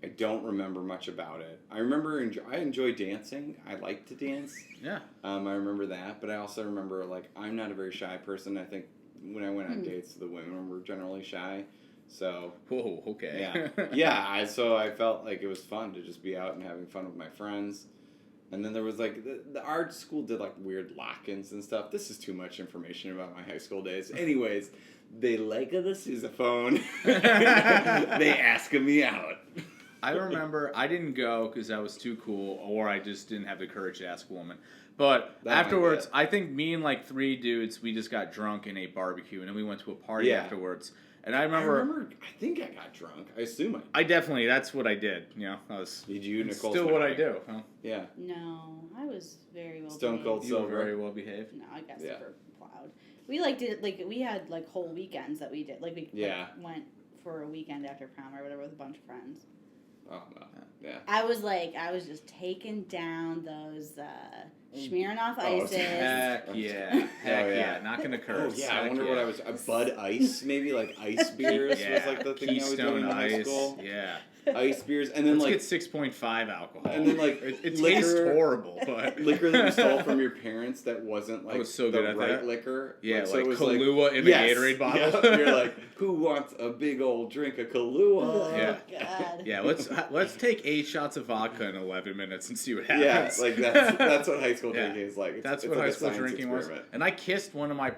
I don't remember much about it. I remember I enjoy dancing. I like to dance. Yeah. I remember that. But I also remember, like, I'm not a very shy person. I think when I went on dates, the women were generally shy. So. Whoa, okay. Yeah. Yeah. So I felt like it was fun to just be out and having fun with my friends. And then there was like our school did like weird lock-ins and stuff. This is too much information about my high school days. Anyways, they like the sousaphone. They asking me out. I remember I didn't go because I was too cool, or I just didn't have the courage to ask a woman. But afterwards, I think me and like 3 dudes, we just got drunk and ate barbecue, and then we went to a party afterwards. And I remember, I think I got drunk. I assume I definitely, that's what I did. You know, I was. Did you, Nicole? Still what I do. Huh? Yeah. No, I was very well Stone behaved. cold You were sober. very well behaved. No, I got super plowed. We did we had like whole weekends that we did. Like we went for a weekend after prom or whatever with a bunch of friends. Oh no. Yeah. I was just taking down those Smirnoff Ices. Heck yeah. Heck yeah. Not gonna curse. Oh yeah, I Heck wonder yeah. what I was. Bud Ice, maybe like ice beers was like the thing Keystone I was doing in high Ice. school. Yeah. Ice beers, and then Let's like get 6.5 alcohol. and then like it liquor, tastes horrible, but liquor that you stole from your parents that wasn't like was so the good at right that. liquor. Yeah, so like it was Kahlua in a Gatorade bottle. Yeah, you're like, who wants a big old drink of Kahlua? Yeah. God. Yeah, let's take 8 shots of vodka in 11 minutes and see what Yeah, happens. like that's what high school drinking is like. That's it's what like high a school science drinking experiment. was. And I kissed one of my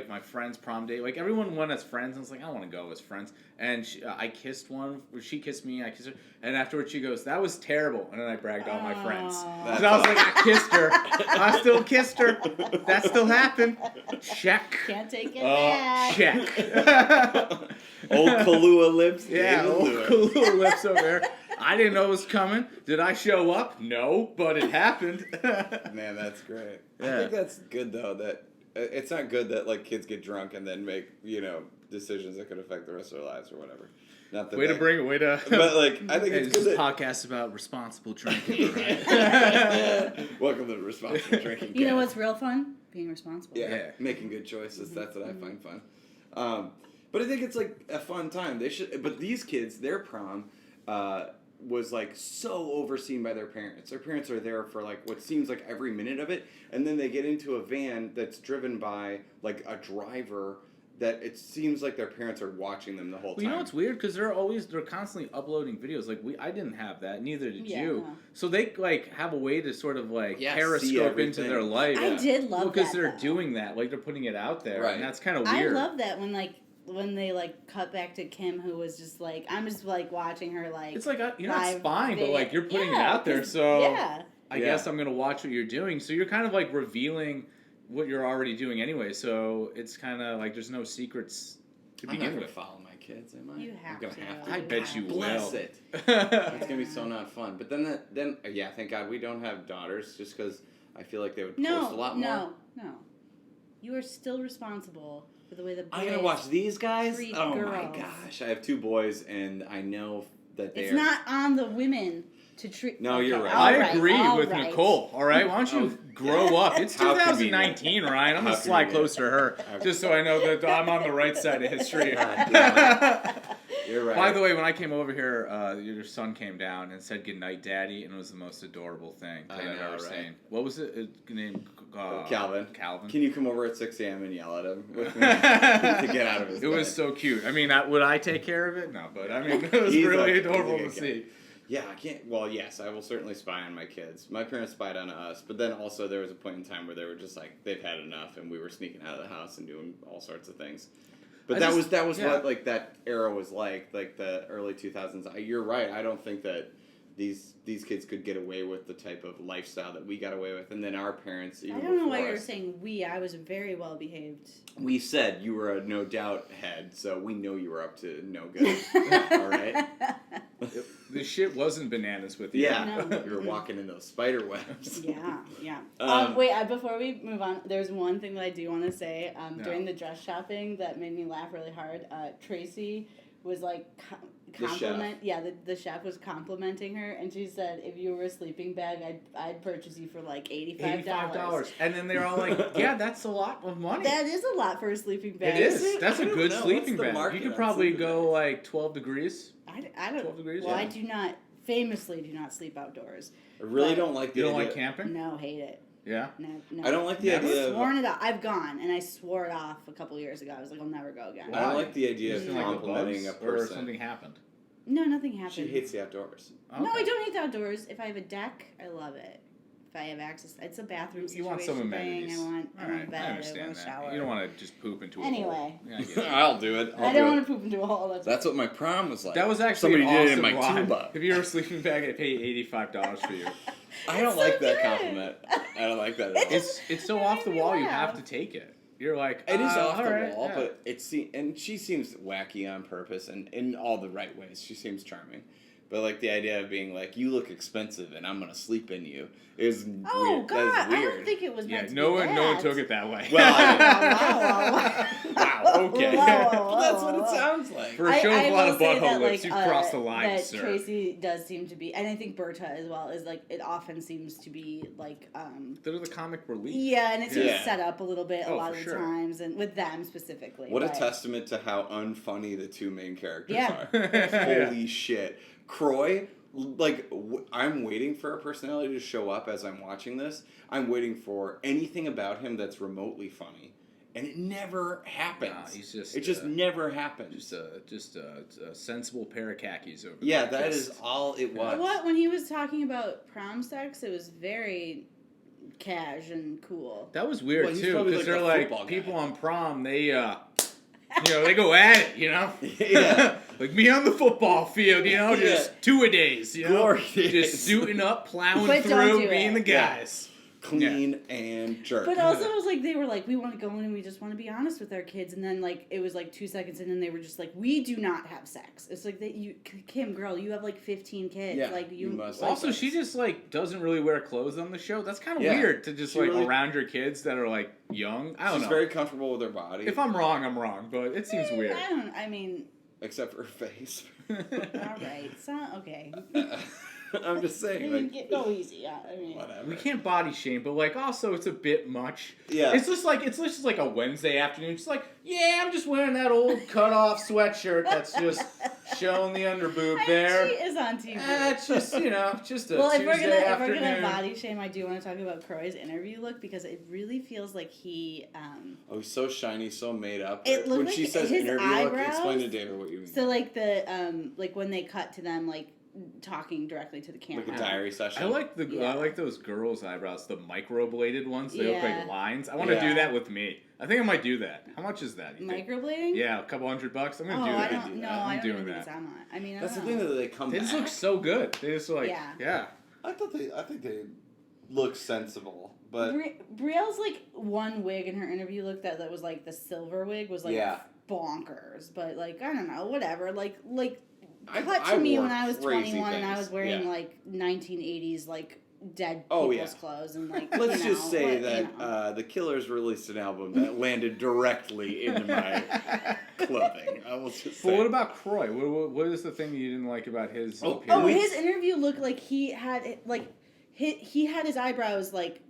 my friend's prom date. Like everyone went as friends, and I was like, I don't want to go as friends. And I kissed one. She kissed me. I kissed her. And afterwards, she goes, "That was terrible." And then I bragged all my friends. That's And I was like, I kissed her. I still kissed her. That still happened. Check. Can't take it back. Check. Old Kahlua lips. Yeah, David old Lewis. Kahlua lips over there. I didn't know it was coming. Did I show up? No, but it happened. Man, that's great. I Yeah. think that's good though. That it's not good that like kids get drunk and then make decisions that could affect the rest of their lives or whatever. Not that Way to bring it. Way to. But like, I think Hey, it's this good that. podcast about responsible drinking. Right? Welcome to the responsible drinking. You know cast. what's real fun? Being responsible. Yeah, making good choices. That's what I find fun. But I think it's like a fun time. They should. But these kids, their prom was like so overseen by their parents. Their parents are there for like what seems like every minute of it, and then they get into a van that's driven by like a driver that it seems like their parents are watching them the whole time. Well, you know what's weird? Because they're constantly uploading videos. Like I didn't have that. Neither did Yeah, you. no. So they like have a way to sort of like see periscope into everything. their life. I did love because that, they're though. doing that. Like they're putting it out there, Right. and that's kind of I weird. love that when they like cut back to Kim, who was just like, I'm just like watching her like. It's like it's live fine, but video. like you're putting it Yeah, out there, 'cause- so yeah. I guess I'm gonna watch what you're doing. So you're kind of like revealing what you're already doing anyway. So it's kind of like there's no secrets to I'm not begin gonna with. follow my kids, am I? You have I'm gonna to. have to. I bet you Bless will. it. It's gonna be so not fun. But then thank God we don't have daughters, just because I feel like they would post a lot more. No. You are still responsible for the way the boys. I'm gonna watch these guys. treat Oh my girls. gosh! I have 2 boys, and I know that they It's are. not on the women to treat. No, you're right. I all agree all with right. Nicole. All right, why don't you grow up. It's How 2019, Ryan. I'm going to slide close to her just so I know that I'm on the right side of history. You're right. By the way, when I came over here, your son came down and said goodnight, Daddy, and it was the most adorable thing that I've ever seen. What was it named? Calvin. Calvin. Can you come over at 6 a.m. and yell at him with me to get out of his bed? It was so cute. I mean, would I take care of it? No, but I mean, it was really adorable to see. Yeah, I can't. Well, yes, I will certainly spy on my kids. My parents spied on us, but then also there was a point in time where they were just like they've had enough, and we were sneaking out of the house and doing all sorts of things. But that was what like that era was like the early 2000s. You're right. I don't think that these kids could get away with the type of lifestyle that we got away with, and then our parents. Even I don't know why before you're us, saying we. I was very well behaved. We said you were a no doubt head, so we know you were up to no good. All right. The shit wasn't bananas with you. Yeah, No. you were walking in those spider webs. Yeah. Wait, before we move on, there's one thing that I do want to say. During the dress shopping that made me laugh really hard, Tracy was like the chef was complimenting her, and she said, if you were a sleeping bag, I'd purchase you for like $85. And then they're all like, yeah, that's a lot of money. That is a lot for a sleeping bag. It is. That's a good sleeping What's the bag. market You could on probably sleeping go bags? like 12 degrees. I don't. 12 degrees, well, yeah. I do not famously do not sleep outdoors. I really don't like the You don't idea. like camping? No, hate it. Yeah. No. I don't like the idea I've of. sworn it off. I've gone, and I swore it off a couple years ago. I was like, I'll never go again. I don't like the idea of Just like the complimenting a bugs, or person. something happened. No, nothing happened. She hates the outdoors. Okay. No, I don't hate the outdoors. If I have a deck, I love it. If I have access, it's a bathroom You situation want some amenities. thing. I want All right, a bed. I I understand want a that. shower. You don't want to just poop into a Anyway. hole. Yeah, I get it. I'll do it. I don't want to poop into a hole. That's what my prom was like. That was actually somebody an did it in awesome my line. tuba. If you're a sleeping bag, I pay $85 for you. I don't It's like so that good. compliment. I don't like that at all. It's so It off the made me wall. You laugh. have to take it. You're like, It is off all the right, wall, yeah. but and she seems wacky on purpose and in all the right ways. She seems charming. But like the idea of being like, you look expensive and I'm gonna sleep in you is Oh weird. God, That is I weird. don't think it was meant to no be one, that. no one took it that way. Well, wow. Okay. That's what it sounds like. For a show with a lot of will say butthole that, lips, like, you crossed the line, that sir. Tracy does seem to be, and I think Berta as well, is like, it often seems to be like, They're the comic relief. yeah, and it seems Yeah. set up a little bit a Oh, lot for of the sure. times, and with them specifically. What a but- testament to how unfunny the two main characters Yeah. are. Holy shit. Croy, like, I'm waiting for a personality to show up as I'm watching this. I'm waiting for anything about him that's remotely funny. And it never happens. Nah, he's just, it just never happens. Just a sensible pair of khakis over Yeah, there. that Just- is all it was. What when he was talking about prom sex, it was very cash and cool. That was weird Well, he's too, probably because like they're a like football guy. people on prom. They, they go at it, Yeah. like me on the football field, just Yeah. two-a-days, Glory days. just suiting up, plowing But don't through, do being it. the guys. Clean and jerk. But also, it was like they were like, we want to go in and we just want to be honest with our kids, and then like it was like 2 seconds, and then they were just like, we do not have sex. It's like that you, Kim, girl, you have like 15 kids, Yeah, like you must like, Also, she just like doesn't really wear clothes on the show. That's kind of Yeah. weird to just She like really- around your kids that are like young. I don't She's know. very comfortable with her body. If I'm wrong, I'm wrong, but it seems weird. I mean, except for her face. all right, so okay. I'm just saying, like, Go easy. Yeah, I mean, whatever. We can't body shame, but like also it's a bit much. Yeah. It's just like a Wednesday afternoon. It's like, yeah, I'm just wearing that old cut off sweatshirt that's just showing the underboob there. She is on TV. It's just just a Well, if Tuesday we're afternoon. gonna body shame, I do want to talk about Croy's interview look because it really feels like he. Oh, he's so shiny, so made up. It looked when like she says his interview look, eyebrows- explain to David what you mean. So like the like when they cut to them like talking directly to the camera. Like a diary session. I like Yeah. I like those girls' eyebrows, the microbladed ones. They look Yeah. like lines. I want to Yeah. do that with me. I think I might do that. How much is that? You think? Microblading? Yeah, a couple $100. I'm gonna Oh, do I that. don't. No, I'm I don't doing even think that. it's that much. I mean, I That's the don't thing know. that they come They back. just look so good. They just like Yeah. I think they look sensible, but Brielle's like one wig in her interview look that was like the silver wig was like Yeah. bonkers, but like I don't know, whatever. Like I cut to me wore when I was crazy 21 and I things. was wearing Yeah. like 1980s like dead Oh, people's yeah. clothes and like Let's you just know, say what- that you know. the Killers released an album that landed directly into my clothing. I will just say. But what about Croy? What is the thing you didn't like about his Oh, appearance? Oh, his interview looked like he had like he had his eyebrows like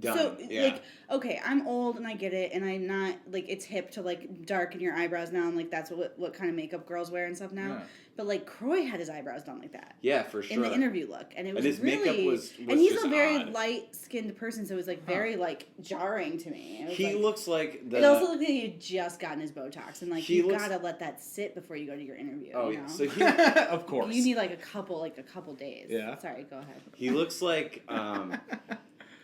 Done. So, Yeah. like, okay, I'm old and I get it, and I'm not, like, it's hip to, like, darken your eyebrows now, and, like, that's what kind of makeup girls wear and stuff now. Yeah. But, like, Croy had his eyebrows done like that. Yeah, for sure. In the interview look. And it was his really... makeup was and he's just a very odd. light-skinned person, so it was, like, very, like, jarring to me. It was He like, looks like the... It also looked like he had just gotten his Botox, and, like, He you looks- gotta let that sit before you go to your interview, Oh, you yeah. know? So he... Of course. You need, like, a couple days. Yeah. Sorry, go ahead. He looks like...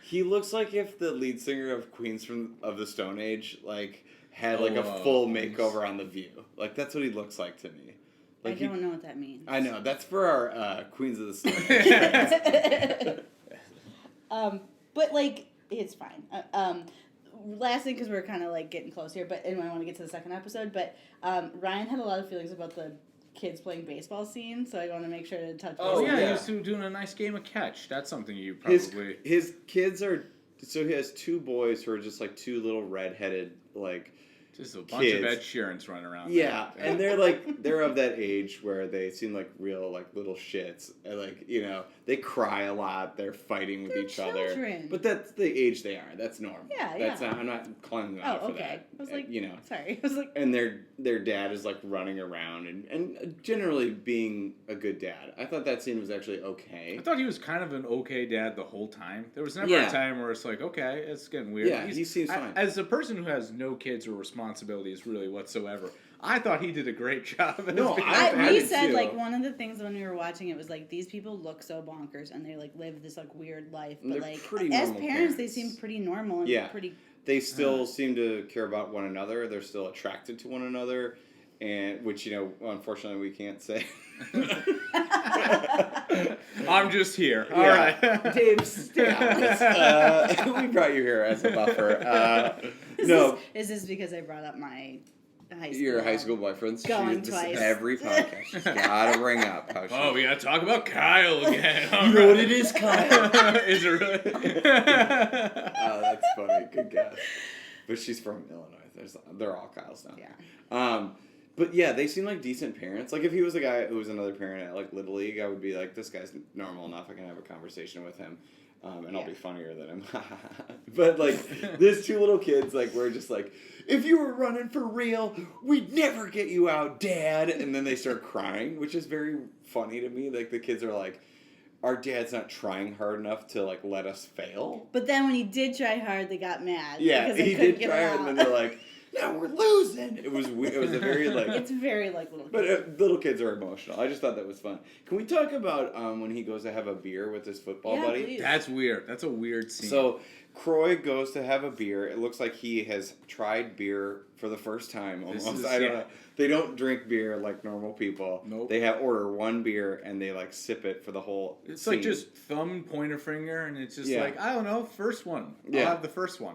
he looks like if the lead singer of Queens of the Stone Age, like, had, like, a full makeover on The View. Like, that's what he looks like to me. Like I don't know what that means. I know. That's for our Queens of the Stone Age. But, like, it's fine. Last thing, because we're kind of, like, getting close here, and I want to get to the second episode, but Ryan had a lot of feelings about the kids playing baseball scene, so I want to make sure to touch base. Oh, yeah, yeah. he's doing a nice game of catch. That's something you His probably... his kids are... So he has two boys who are just, like, two little redheaded, like... Just a bunch of Ed Sheerans running around. Yeah, and they're of that age where they seem like real, like, little shits. And, like, you know, they cry a lot. They're fighting with They're each other. children. But that's the age they are. That's normal. Yeah, That's yeah. not, I'm not calling them Oh, out for okay. that. I was like, you know. sorry. I was like, And their dad is, like, running around and generally being a good dad. I thought that scene was actually okay. I thought he was kind of an okay dad the whole time. There was never Yeah. a time where it's like, okay, it's getting weird. Yeah, he seems fine. As a person who has no kids or responsibilities really whatsoever, I thought he did a great job. As No, being a I dad. we did said, too. like, one of the things when we were watching it was, like, these people look so bonkers, and they, like, live this, like, weird life. But, They're like, pretty as normal parents, they parents. seem pretty normal and Yeah. pretty... They still seem to care about one another. They're still attracted to one another, and which, you know, unfortunately we can't say. I'm just here. All Yeah. right. Dave, stay out of this. We brought you here as a buffer. No, Is this because I brought up my high school? your high school boyfriend. Going This twice. every podcast. She's gotta bring up how she. Oh, we gotta talk about Kyle again. You know what it is, Kyle? Is it really? Oh, that's funny. Good guess. But she's from Illinois. They're all Kyles down there. Yeah. But yeah, they seem like decent parents. Like if he was a guy who was another parent at like Little League, I would be like, this guy's normal enough. I can have a conversation with him, and I'll be funnier than him. But like, these two little kids, like we're just like, if you were running for real, we'd never get you out, Dad. And then they start crying, which is very funny to me. Like the kids are like, our dad's not trying hard enough to like let us fail. But then when he did try hard, they got mad. Yeah, because they he couldn't did get try it hard, out. and then they're like, "No, we're losing." It was a very like. It's very like little. But little kids are emotional. I just thought that was fun. Can we talk about when he goes to have a beer with his football Yeah, buddy? please. That's weird. That's a weird scene. So Croy goes to have a beer. It looks like he has tried beer for the first time This almost. is- I don't yeah. know. They don't drink beer like normal people. Nope. They order one beer and they like sip it for the whole. It's scene. like just thumb, pointer finger, and it's just Yeah. like, I don't know, first one. Yeah. I'll have the first one.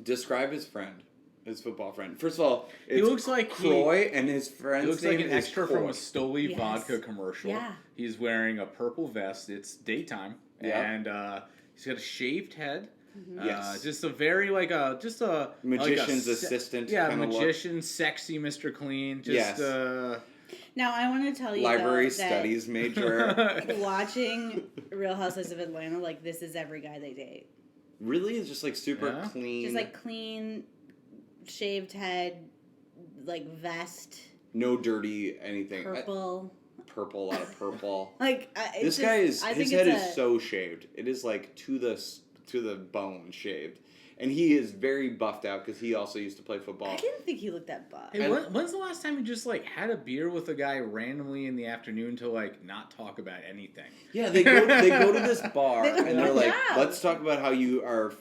Describe his friend, his football friend. First of all, He it's looks like Croy and his friend's He looks name like an is extra from a Coy. Stoli Yes. vodka commercial. Yeah. He's wearing a purple vest. It's daytime. Yeah. And he's got a shaved head. Yes. Just a very magician's assistant Yeah, kinda look. magician, sexy Mr. Clean. Just Yes. Now I want to tell you Library though, that studies major. watching Real Housewives of Atlanta, like this is every guy they date. Really, it's just like super Yeah. clean. Just like clean, shaved head, like vest, no dirty anything. purple. Purple, a lot of purple. Like This guy is I his think head it's is so shaved. It is like to the bone shaved, and he is very buffed out because he also used to play football. I didn't think he looked that buff. Hey, when's the last time you just like had a beer with a guy randomly in the afternoon to like not talk about anything? Yeah, they go to this bar They don't and they're have like, jobs. let's talk about how you are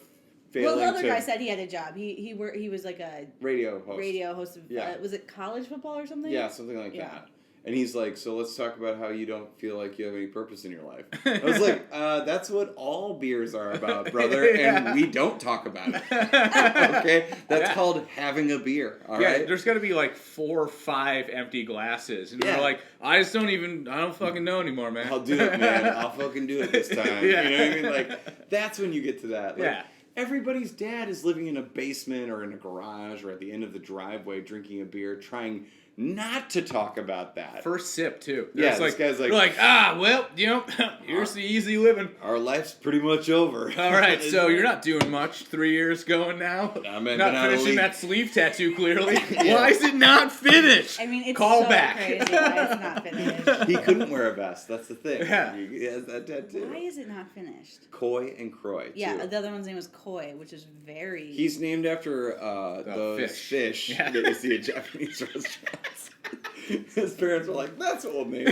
failing Well, the other to guy said he had a job. He was like a radio host. radio host of Yeah. was it college football or something? Yeah, something like Yeah. that. And he's like, so let's talk about how you don't feel like you have any purpose in your life. I was like, that's what all beers are about, brother, Yeah. and we don't talk about it. Okay? That's Yeah. called having a beer, all Yeah, right? there's got to be like 4 or 5 empty glasses, and Yeah. they're like, I don't fucking know anymore, man. I'll do it, man. I'll fucking do it this time. Yeah. You know what I mean? Like, that's when you get to that. Like, Yeah. everybody's dad is living in a basement or in a garage or at the end of the driveway drinking a beer, trying not to talk about that. First sip, too. Yeah, It's this guy's like, they're like, well, here's the easy living. our life's pretty much over. All right, so you're not doing much. 3 years going now. I mean, Not been out of finishing league. that sleeve tattoo, clearly. Yeah. Why is it not finished? I mean, it's Call so back. crazy why it's not finished. He couldn't wear a vest. That's the thing. Yeah. He has that tattoo. Why is it not finished? Coy and Croy. Yeah, too. the other one's name was Koi, which is very... He's named after those fish Yeah. that you see at Japanese restaurants. His parents were like, "That's old name."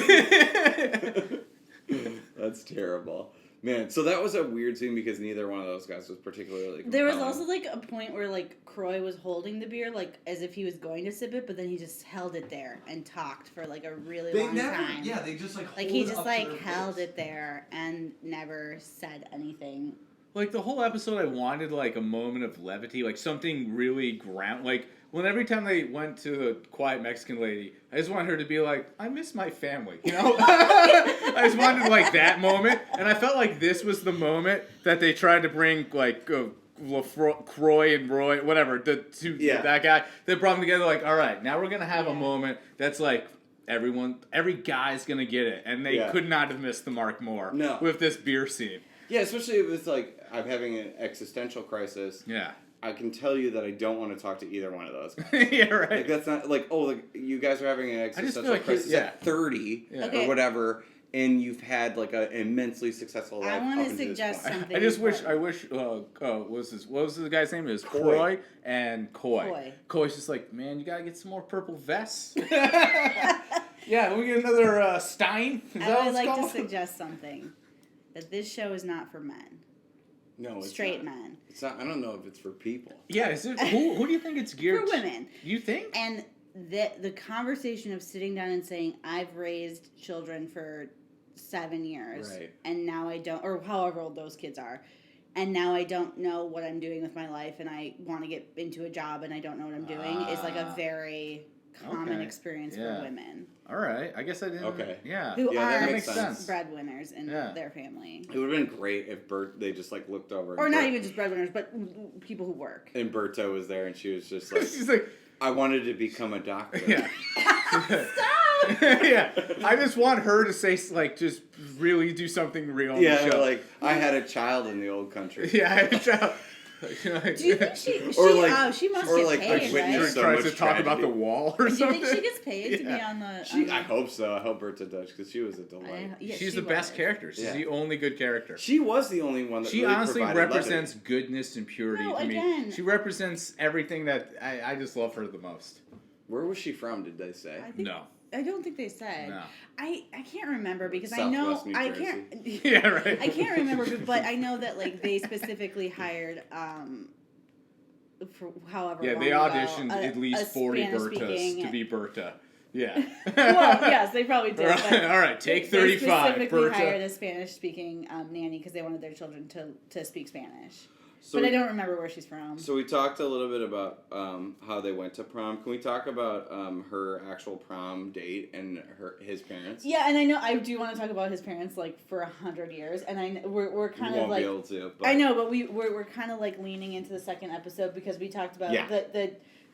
That's terrible. Man, so that was a weird scene because neither one of those guys was particularly compelling. There was also, like, a point where, like, Croy was holding the beer, like, as if he was going to sip it, but then he just held it there and talked for, like, a really long time. Yeah, they just like Like, hold he it just, up to like, their held face. it there and never said anything. Like, the whole episode, I wanted, like, a moment of levity, like, something really like, when every time they went to the quiet Mexican lady, I just wanted her to be like, I miss my family, you know? I just wanted, like, that moment, and I felt like this was the moment that they tried to bring, like, Croy and Roy, whatever, that guy, they brought them together, like, all right, now we're gonna have a moment that's, like, every guy's gonna get it, and they could not have missed the mark more with this beer scene. Yeah, especially if it's like I'm having an existential crisis. Yeah. I can tell you that I don't want to talk to either one of those guys. Yeah, right. Like that's not like you guys are having an existential crisis at 30 Okay. or whatever, and you've had like an immensely successful life. I want up to until this suggest point. something. I wish, important. what was the guy's name? It was Coy. Croy and Coy. Coy. Coy's just like, man, you gotta get some more purple vests. Yeah, we get another Stein. Is that I what would it's like called? to suggest something. That this show is not for men. No, it's Straight not. men. It's not. I don't know if it's for people. Yeah, is it, who do you think it's geared For women. You think? And the conversation of sitting down and saying, I've raised children for 7 years. Right. And now I don't, or however old those kids are. And now I don't know what I'm doing with my life and I want to get into a job and I don't know what I'm doing is like a very common Okay. experience Yeah. for women. All right, I guess I didn't. Okay. Yeah. Who Yeah, that are makes sense. breadwinners in Yeah. their family. It would have been great if they just like looked over. Or and not even just breadwinners, but people who work. And Berto was there, and she was just like, She's like, "I wanted to become a doctor." yeah. Stop! Yeah, I just want her to say, like, just really do something real on the Yeah, show. like I had a child in the old country. Yeah, I child. Do you think she must or get like paid, I witnessed right? so tries much to talk about the tragedy. wall or Do you something. think she gets paid to be Yeah. on the... I hope so. I hope Berta does because she was a delight. She's the best character. She's Yeah. the only good character. She was the only one that She really honestly provided represents levity. goodness and purity No, to me. again. She represents everything that I just love her the most. Where was she from? Did they say? No. I don't think they said. No. I can't remember because I know Southwest New I Jersey. can't. Yeah, right. I can't remember, but I know that like they specifically hired for however Yeah, long they ago, auditioned at least 40 Spanish-speaking- Bertas to be Berta. Yeah. Well, yes, they probably did. Right. But All right, take they 35, specifically hired Berta. a Spanish-speaking nanny because they wanted their children to speak Spanish. So But I don't remember where she's from. So we talked a little bit about how they went to prom. Can we talk about her actual prom date and his parents? Yeah, and I know I do want to talk about his parents like for 100 years, and we're kind We of won't like be able to. But I know, but we're kind of like leaning into the second episode because we talked about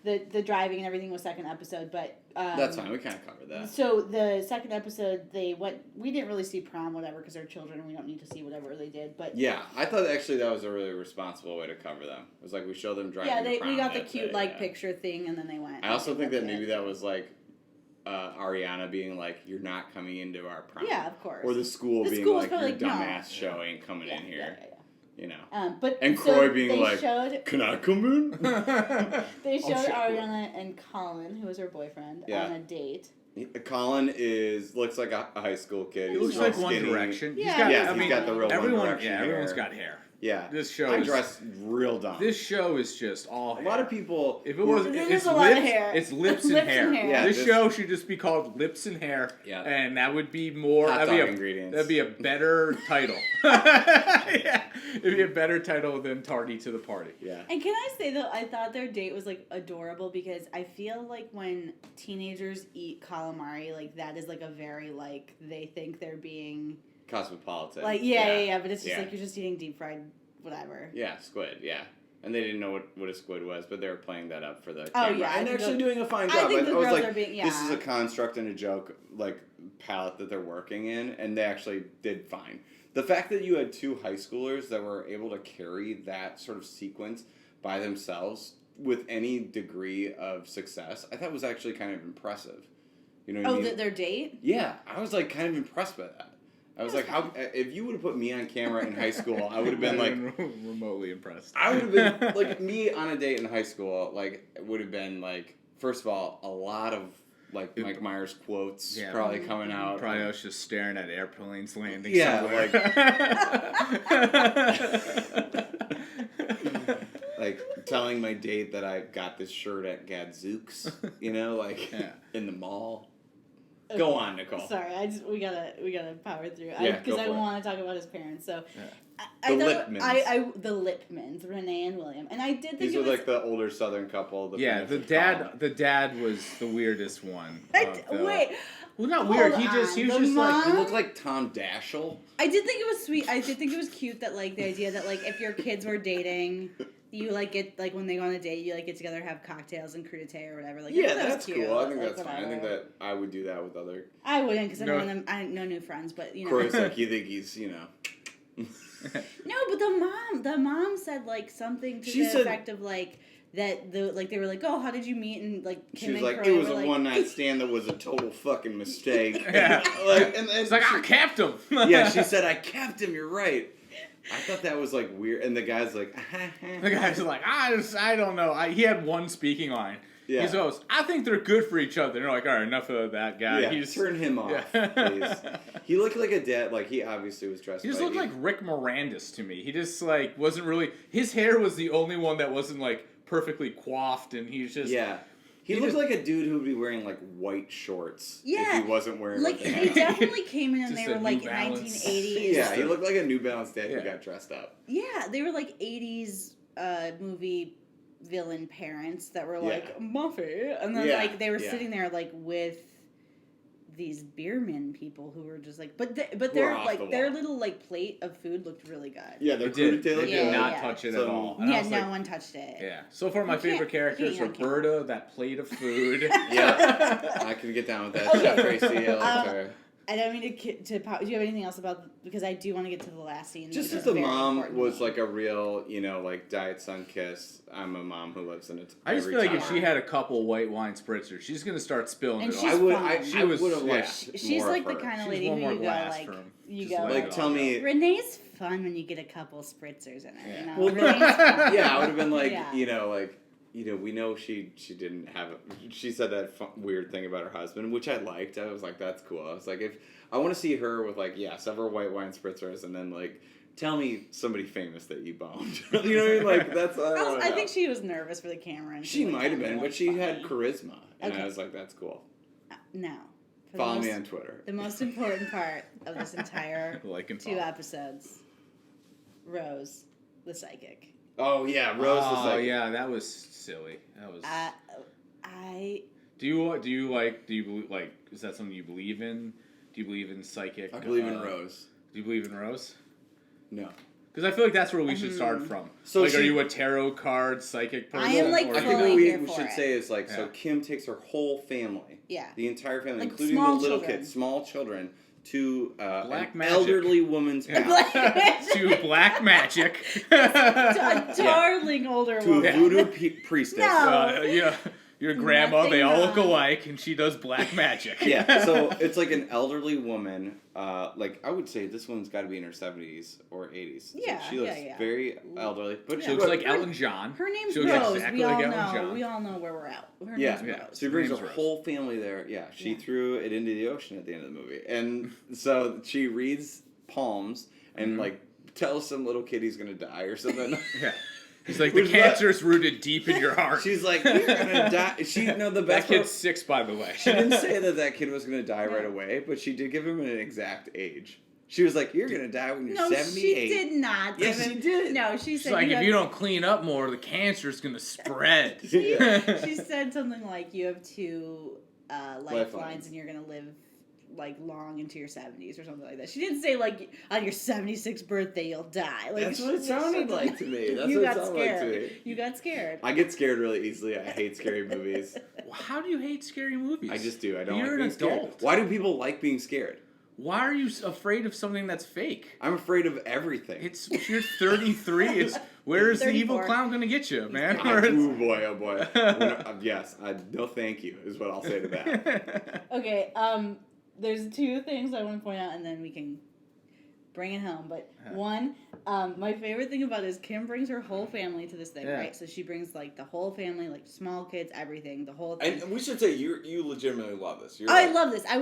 the driving and everything was second episode, but that's fine. We kind of covered that. So the second episode, we didn't really see prom, whatever, because they're children and we don't need to see whatever they did. But Yeah, I thought actually that was a really responsible way to cover them. It was like we show them driving. yeah, to prom we got the that cute day, yeah. picture thing, and then they went. I also think that maybe it. that was like Ariana being like, "You're not coming into our prom." Yeah, of course. Or the school The being school was like, probably "Your like, no. dumbass show ain't coming in here." Yeah. You know. But And so Croy being they like, showed, "Can I come in?" they showed shit. Ariana and Colin, who was her boyfriend, Yeah. on a date. Colin looks like a high school kid. He He's looks real like One skinny. Direction. Yeah. He's got, Yeah, I he's mean, got the real One everyone, Direction yeah, everyone's hair. got hair. Yeah. This show I is dress real dumb. This show is just all a hair. lot of people. If it was, There's it's a lot of lips, hair. it's lips and Lips hair. and hair. Yeah, this this- show should just be called Lips and Hair. Yeah. And that would be more. Hot That'd dog be ingredients. That'd be a better title. Yeah, it'd be a better title than Tardy to the Party. Yeah. And can I say though, I thought their date was like adorable because I feel like when teenagers eat calamari, like that is like a very like they think they're being Cosmopolitan. like yeah, but it's just Yeah. like you're just eating deep fried whatever. Yeah, squid. Yeah. and they didn't know what a squid was, but they were playing that up for the Oh, camera. yeah, And they're actually doing a fine I job. think the was girls like, are being- this is yeah. a construct and a joke, like, palette that they're working in, and they actually did fine. The fact that you had 2 high schoolers that were able to carry that sort of sequence by themselves with any degree of success, I thought was actually kind of impressive. You know what I mean? Their date? Yeah, I was like kind of impressed by that. I was like, how if you would have put me on camera in high school, I would have been like remotely impressed. I would have been like me on a date in high school. Like would have been like first of all a lot of like Mike Myers quotes probably coming out. Probably I was just staring at airplanes landing. Yeah, somewhere. like telling my date that I got this shirt at Gadzooks, you know, like in the mall. Okay. Go on, Nicole. Sorry, we gotta power through. Yeah, because I want to talk about his parents. So, the Lipmans. The Lipmans, Renee and William, and I did think these were like the older Southern couple. The dad was the weirdest one. Wait. Well, not weird. He was just like he looked like Tom Daschle. I did think it was sweet. I did think it was cute that like the idea that like if your kids were dating, you like get like when they go on a date, you like get together, have cocktails and crudité or whatever. Like that's cute. cool. I think like, that's fine. I think that I would do that with other. I wouldn't because I have no new friends, but you know. Corey's like you think he's No, but the mom said like something to the effect of like. That they were like, oh, how did you meet? And like Kim she was and like, Corey it was a like, one night stand that was a total fucking mistake. Yeah, like it's like I kept him. Yeah, she said I kept him. You're right. I thought that was like weird, and the guy's like, the guy's like, I don't know. He had one speaking line. Yeah. He goes, I think they're good for each other. And they're like, all right, enough of that guy. Yeah, turn him off, please. He looked like a dad. Like he obviously was dressed. He just looked like Rick Moranis to me. He just like wasn't really. His hair was the only one that wasn't like perfectly coiffed, and he's just He looked like a dude who would be wearing like white shorts. Yeah, if he wasn't wearing like he definitely came in and they were like 1980s. Yeah, he looked like a New Balance dad who got dressed up. Yeah, they were like 80s movie villain parents that were like Muffy, and then like they were sitting there like with these beerman people who were just like, but their like their little like plate of food looked really good. Yeah, they did not touch it at all. And no one touched it. Yeah. So far, my favorite character is Roberta, that plate of food. Yeah, I can get down with that. Chef Tracy, I like her. I don't mean to do you have anything else about, because I do want to get to the last scene. Just as the mom was like a real, like Diet Sun Kiss. I'm a mom who lives in it. I just feel like if she had a couple white wine spritzers, she's gonna start spilling it all. I would have liked she's more like of the her. kind of lady who you go like, tell me. Renee's fun when you get a couple spritzers in it. Yeah. You know? Well, Renee's fun. Yeah, I would have been like, we know she didn't have she said that weird thing about her husband, which I liked. I was like, that's cool. I was like, if I want to see her with like, several white wine spritzers, and then like, tell me somebody famous that you boned. You know what I mean? Like that's. I think she was nervous for the camera. And she might have been, but she had charisma, and I was like, that's cool. No. Follow me on Twitter. The most important part of this entire 2 episodes, Rose, the psychic. Oh yeah, Rose the psychic. Oh yeah, that was silly. That was. Do you believe, like, is that something you believe in? Do you believe in psychic? I believe in Rose. Do you believe in Rose? No. Because I feel like that's where we should start from. So are you a tarot card psychic person? I am like. I think what we should say is like, so Kim takes her whole family. Yeah. The entire family, like including the little kids, small children, to Black an magic. elderly woman's house. To black magic. To a darling older woman. To a voodoo priestess. No. Your grandma, they all look alike, and she does black magic. Yeah, so it's like an elderly woman. Like I would say, this woman's got to be in her 70s or 80s. Yeah, so she looks very elderly, but she looks like Elton John. Her name's Rose. Exactly we all know where we're at. Her name's Rose. So she brings her whole family there. Yeah, she threw it into the ocean at the end of the movie, and so she reads palms and like tells some little kid he's gonna die or something. Yeah. He's like, the cancer's rooted deep in your heart. She's like, you're gonna die. The best that kid's 6, by the way. She didn't say that kid was gonna die right away, but she did give him an exact age. She was like, you're gonna die when you're 78. No, she did not. Yes, she did. No, she said. She's like, if you don't clean up more, the cancer's gonna spread. She said something like, you have 2 lifelines and you're gonna live like long into your 70s or something like that. She didn't say like on your 76th birthday you'll die. Like, That's what it sounded like to me. That's you what it got sounded like scared. to me. You got scared. I get scared really easily. I hate scary movies. How do you hate scary movies? I just do. I don't You're like being an scared. adult. Why do people like being scared? Why are you afraid of something that's fake? I'm afraid of everything. It's you're 33. It's where is the evil 34. clown gonna get you, man? Oh boy, oh boy. Yes, no thank you is what I'll say to that. Okay, there's two things I want to point out, and then we can bring it home. But one, my favorite thing about it is Kim brings her whole family to this thing, right? So she brings like the whole family, like small kids, everything, the whole thing. And we should say you legitimately love this. I love this. I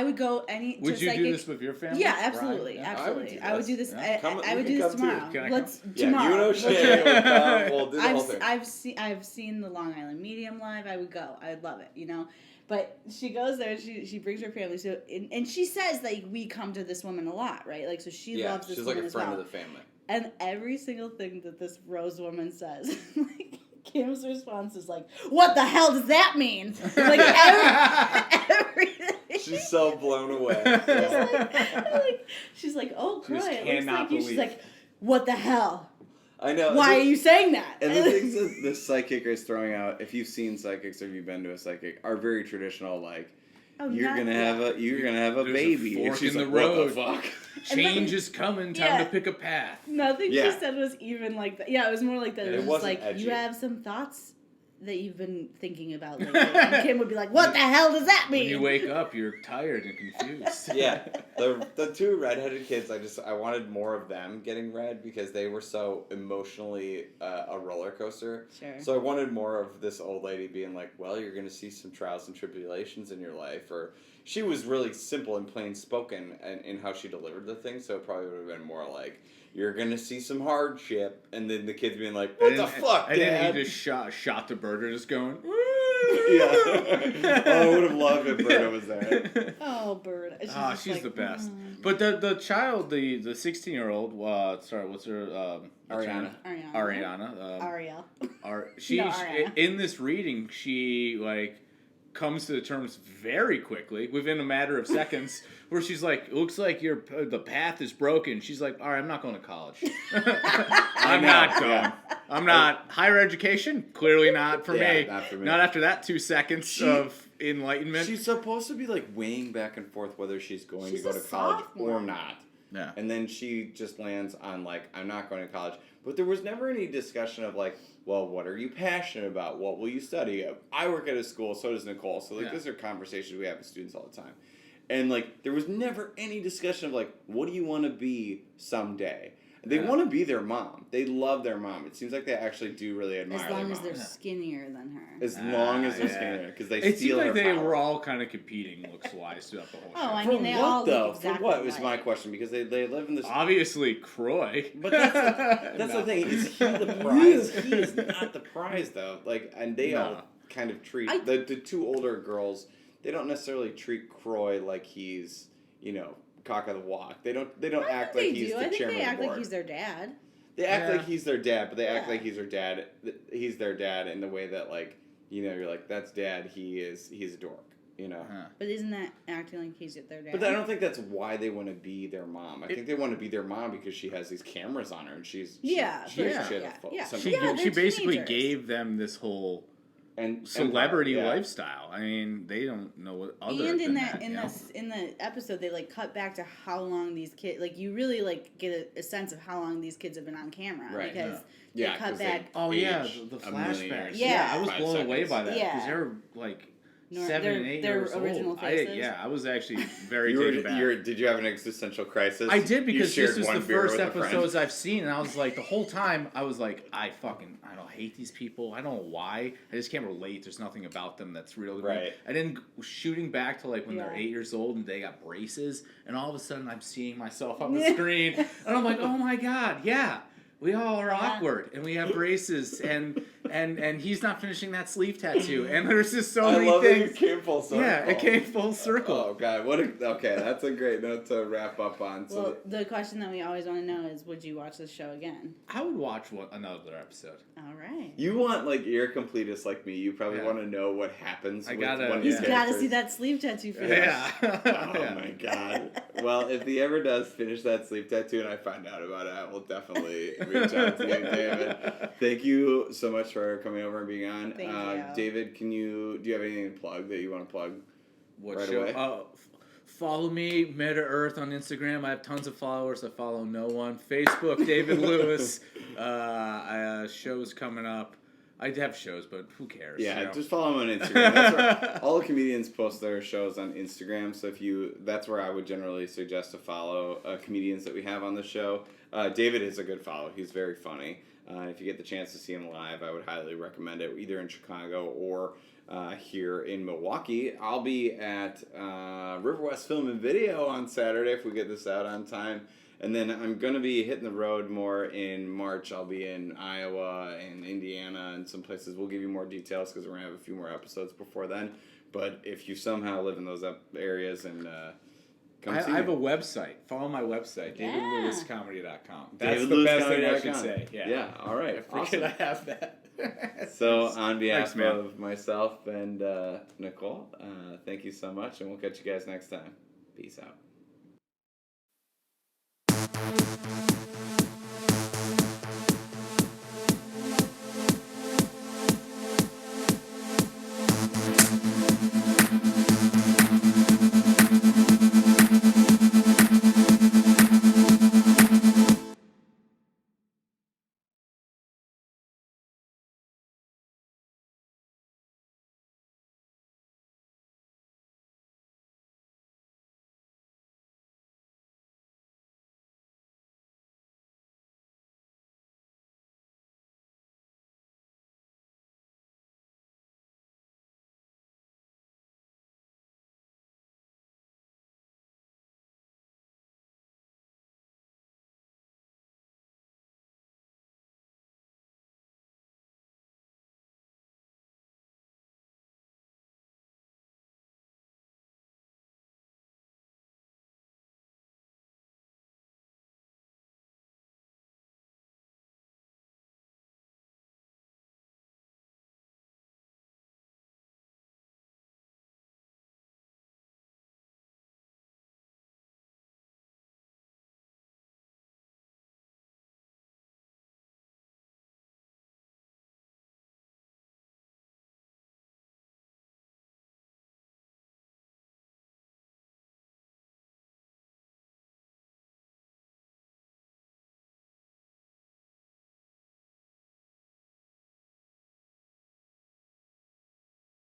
would go any. Would to you psychic. do this with your family? Yeah, absolutely, Ryan? Yeah. absolutely. I would do this. Yeah. I would do this tomorrow. Can I Let's come? tomorrow. You and O'Shea will come. We'll do the whole thing. I've seen the Long Island Medium live. I would go. I'd love it. You know. But she goes there. She brings her family. So and she says like we come to this woman a lot, right? Like so she loves this woman as well. She's like a friend of the family. And every single thing that this Rose woman says, like Kim's response is like, "What the hell does that mean?" Like everything. She's so blown away. She's like, "Oh, She just Croy, it looks cannot like you." She's believe. like, "What the hell? I know. Why are you saying that?" And the things that the psychic is throwing out, if you've seen psychics or you've been to a psychic, are very traditional. Like, you're gonna have a There's baby, a fork and she's in like, the road. "What the fuck?" Change is coming. Time to pick a path. Nothing Yeah. she said was even like that. Yeah, it was more like that. It It was wasn't like, edgy. "You have some thoughts that you've been thinking about lately." And Kim would be like, "What the hell does that When mean?" you wake up, you're tired and confused. Yeah, the two redheaded kids. I wanted more of them getting read because they were so emotionally a roller coaster. Sure. So I wanted more of this old lady being like, "Well, you're gonna see some trials and tribulations in your life," or she was really simple and plain spoken in how she delivered the thing. So it probably would have been more like, "You're gonna see some hardship," and then the kids being like, "What the fuck, And then Dad?" he just shot the bird just going. Yeah. Oh, I would have loved if Berta was there. Oh, Bird. She's the best. But the child, the 16-year-old, sorry, what's her? Ariana. Ariana. Ariel. She No, Ariana. in this reading, she like comes to the terms very quickly, within a matter of seconds, where she's like, "It looks like the path is broken." She's like, "All right, I'm not going to college. I'm not going. Yeah. I'm not higher education. Clearly not for me. Not for me. Not after that 2 seconds of enlightenment." She's supposed to be like weighing back and forth whether she's going She's to go a to college sophomore. or not. Yeah. And then she just lands on like, "I'm not going to college." But there was never any discussion of like, "Well, what are you passionate about? What will you study?" I work at a school, so does Nicole. So like, these are conversations we have with students all the time. And like, there was never any discussion of like, "What do you want to be someday?" They want to be their mom. They love their mom. It seems like they actually do really admire As their long mom. as they're skinnier than her. As long as they're skinnier, because they It steal seemed like her they power. were all kind of competing looks-wise throughout the whole show. Oh, I For mean, they what all though? look exactly For what was my alike. question? Because they live in this. Obviously, Croy. But that's the thing. Is he the prize? He is not the prize though. Like, and they all kind of treat the two older girls. They don't necessarily treat Croy like he's cock of the walk. They don't act like he's the I think chairman they of act the board. like he's their dad. They act like he's their dad, but they act Yeah. like he's their dad. He's their dad in the way that like you're like, that's dad. He's a dork. But isn't that acting like he's their dad? But I don't think that's why they want to be their mom. I think they want to be their mom because she has these cameras on her and she Yeah, she sure, has shit yeah, full- yeah. some- She they're basically teenagers. gave them this whole and celebrity yeah. lifestyle. I mean, they don't know what other And than in the episode, they like cut back to how long these kids you really like get a sense of how long these kids have been on camera, Right, because yeah. they cut 'cause they back. Oh yeah, age the a million flashbacks. years. Yeah. I was 5 blown away seconds. by that because Yeah. they're like Nor- 7 their- and 8 their years original old. faces. I was actually very You taken back. did you have an existential crisis? I did because You this shared was one the beer first with a friend? episodes I've seen, and I was like, the whole time I was like, I don't hate these people. I don't know why. I just can't relate. There's nothing about them that's real to me. Right. And then shooting back to like when they're Yeah. 8 years old and they got braces, and all of a sudden I'm seeing myself on the screen, and I'm like, oh my god, yeah. We all are awkward, and we have braces, and and he's not finishing that sleeve tattoo. And there's just so I many love things. that you came full circle. Yeah, it came full circle. Oh God, okay, that's a great note to wrap up on. So Well, the question that we always want to know is, would you watch this show again? I would watch another episode. All right. you want, like, you're a completist like me. You probably Yeah. want to know what happens with gotta- one of He's these got to characters. see that sleeve tattoo for Yeah. Oh Yeah. my God. Well, if he ever does finish that sleep tattoo and I find out about it, I will definitely reach out to you, David. Thank you so much for coming over and being on. Thank you. David, do you have anything to plug that you want to plug? What Right show? away. Follow me, Meta Earth on Instagram. I have tons of followers. I follow no one. Facebook, David Lewis. Shows coming up. I have shows, but who cares? Yeah, you know? just follow him on Instagram. That's where all the comedians post their shows on Instagram. So that's where I would generally suggest to follow comedians that we have on the show. David is a good follow. He's very funny. If you get the chance to see him live, I would highly recommend it, either in Chicago or here in Milwaukee. I'll be at River West Film and Video on Saturday if we get this out on time. And then I'm going to be hitting the road more in March. I'll be in Iowa and Indiana and some places. We'll give you more details because we're going to have a few more episodes before then. But if you somehow live in those areas and come see I have me. a website. Follow my website, Yeah. davidlewiscomedy.com. That's the best thing I should DavidLewisComedy.com. say. Yeah, all right. I forget Awesome. I have that. So on behalf Thanks, man. of myself and Nicole, thank you so much, and we'll catch you guys next time. Peace out.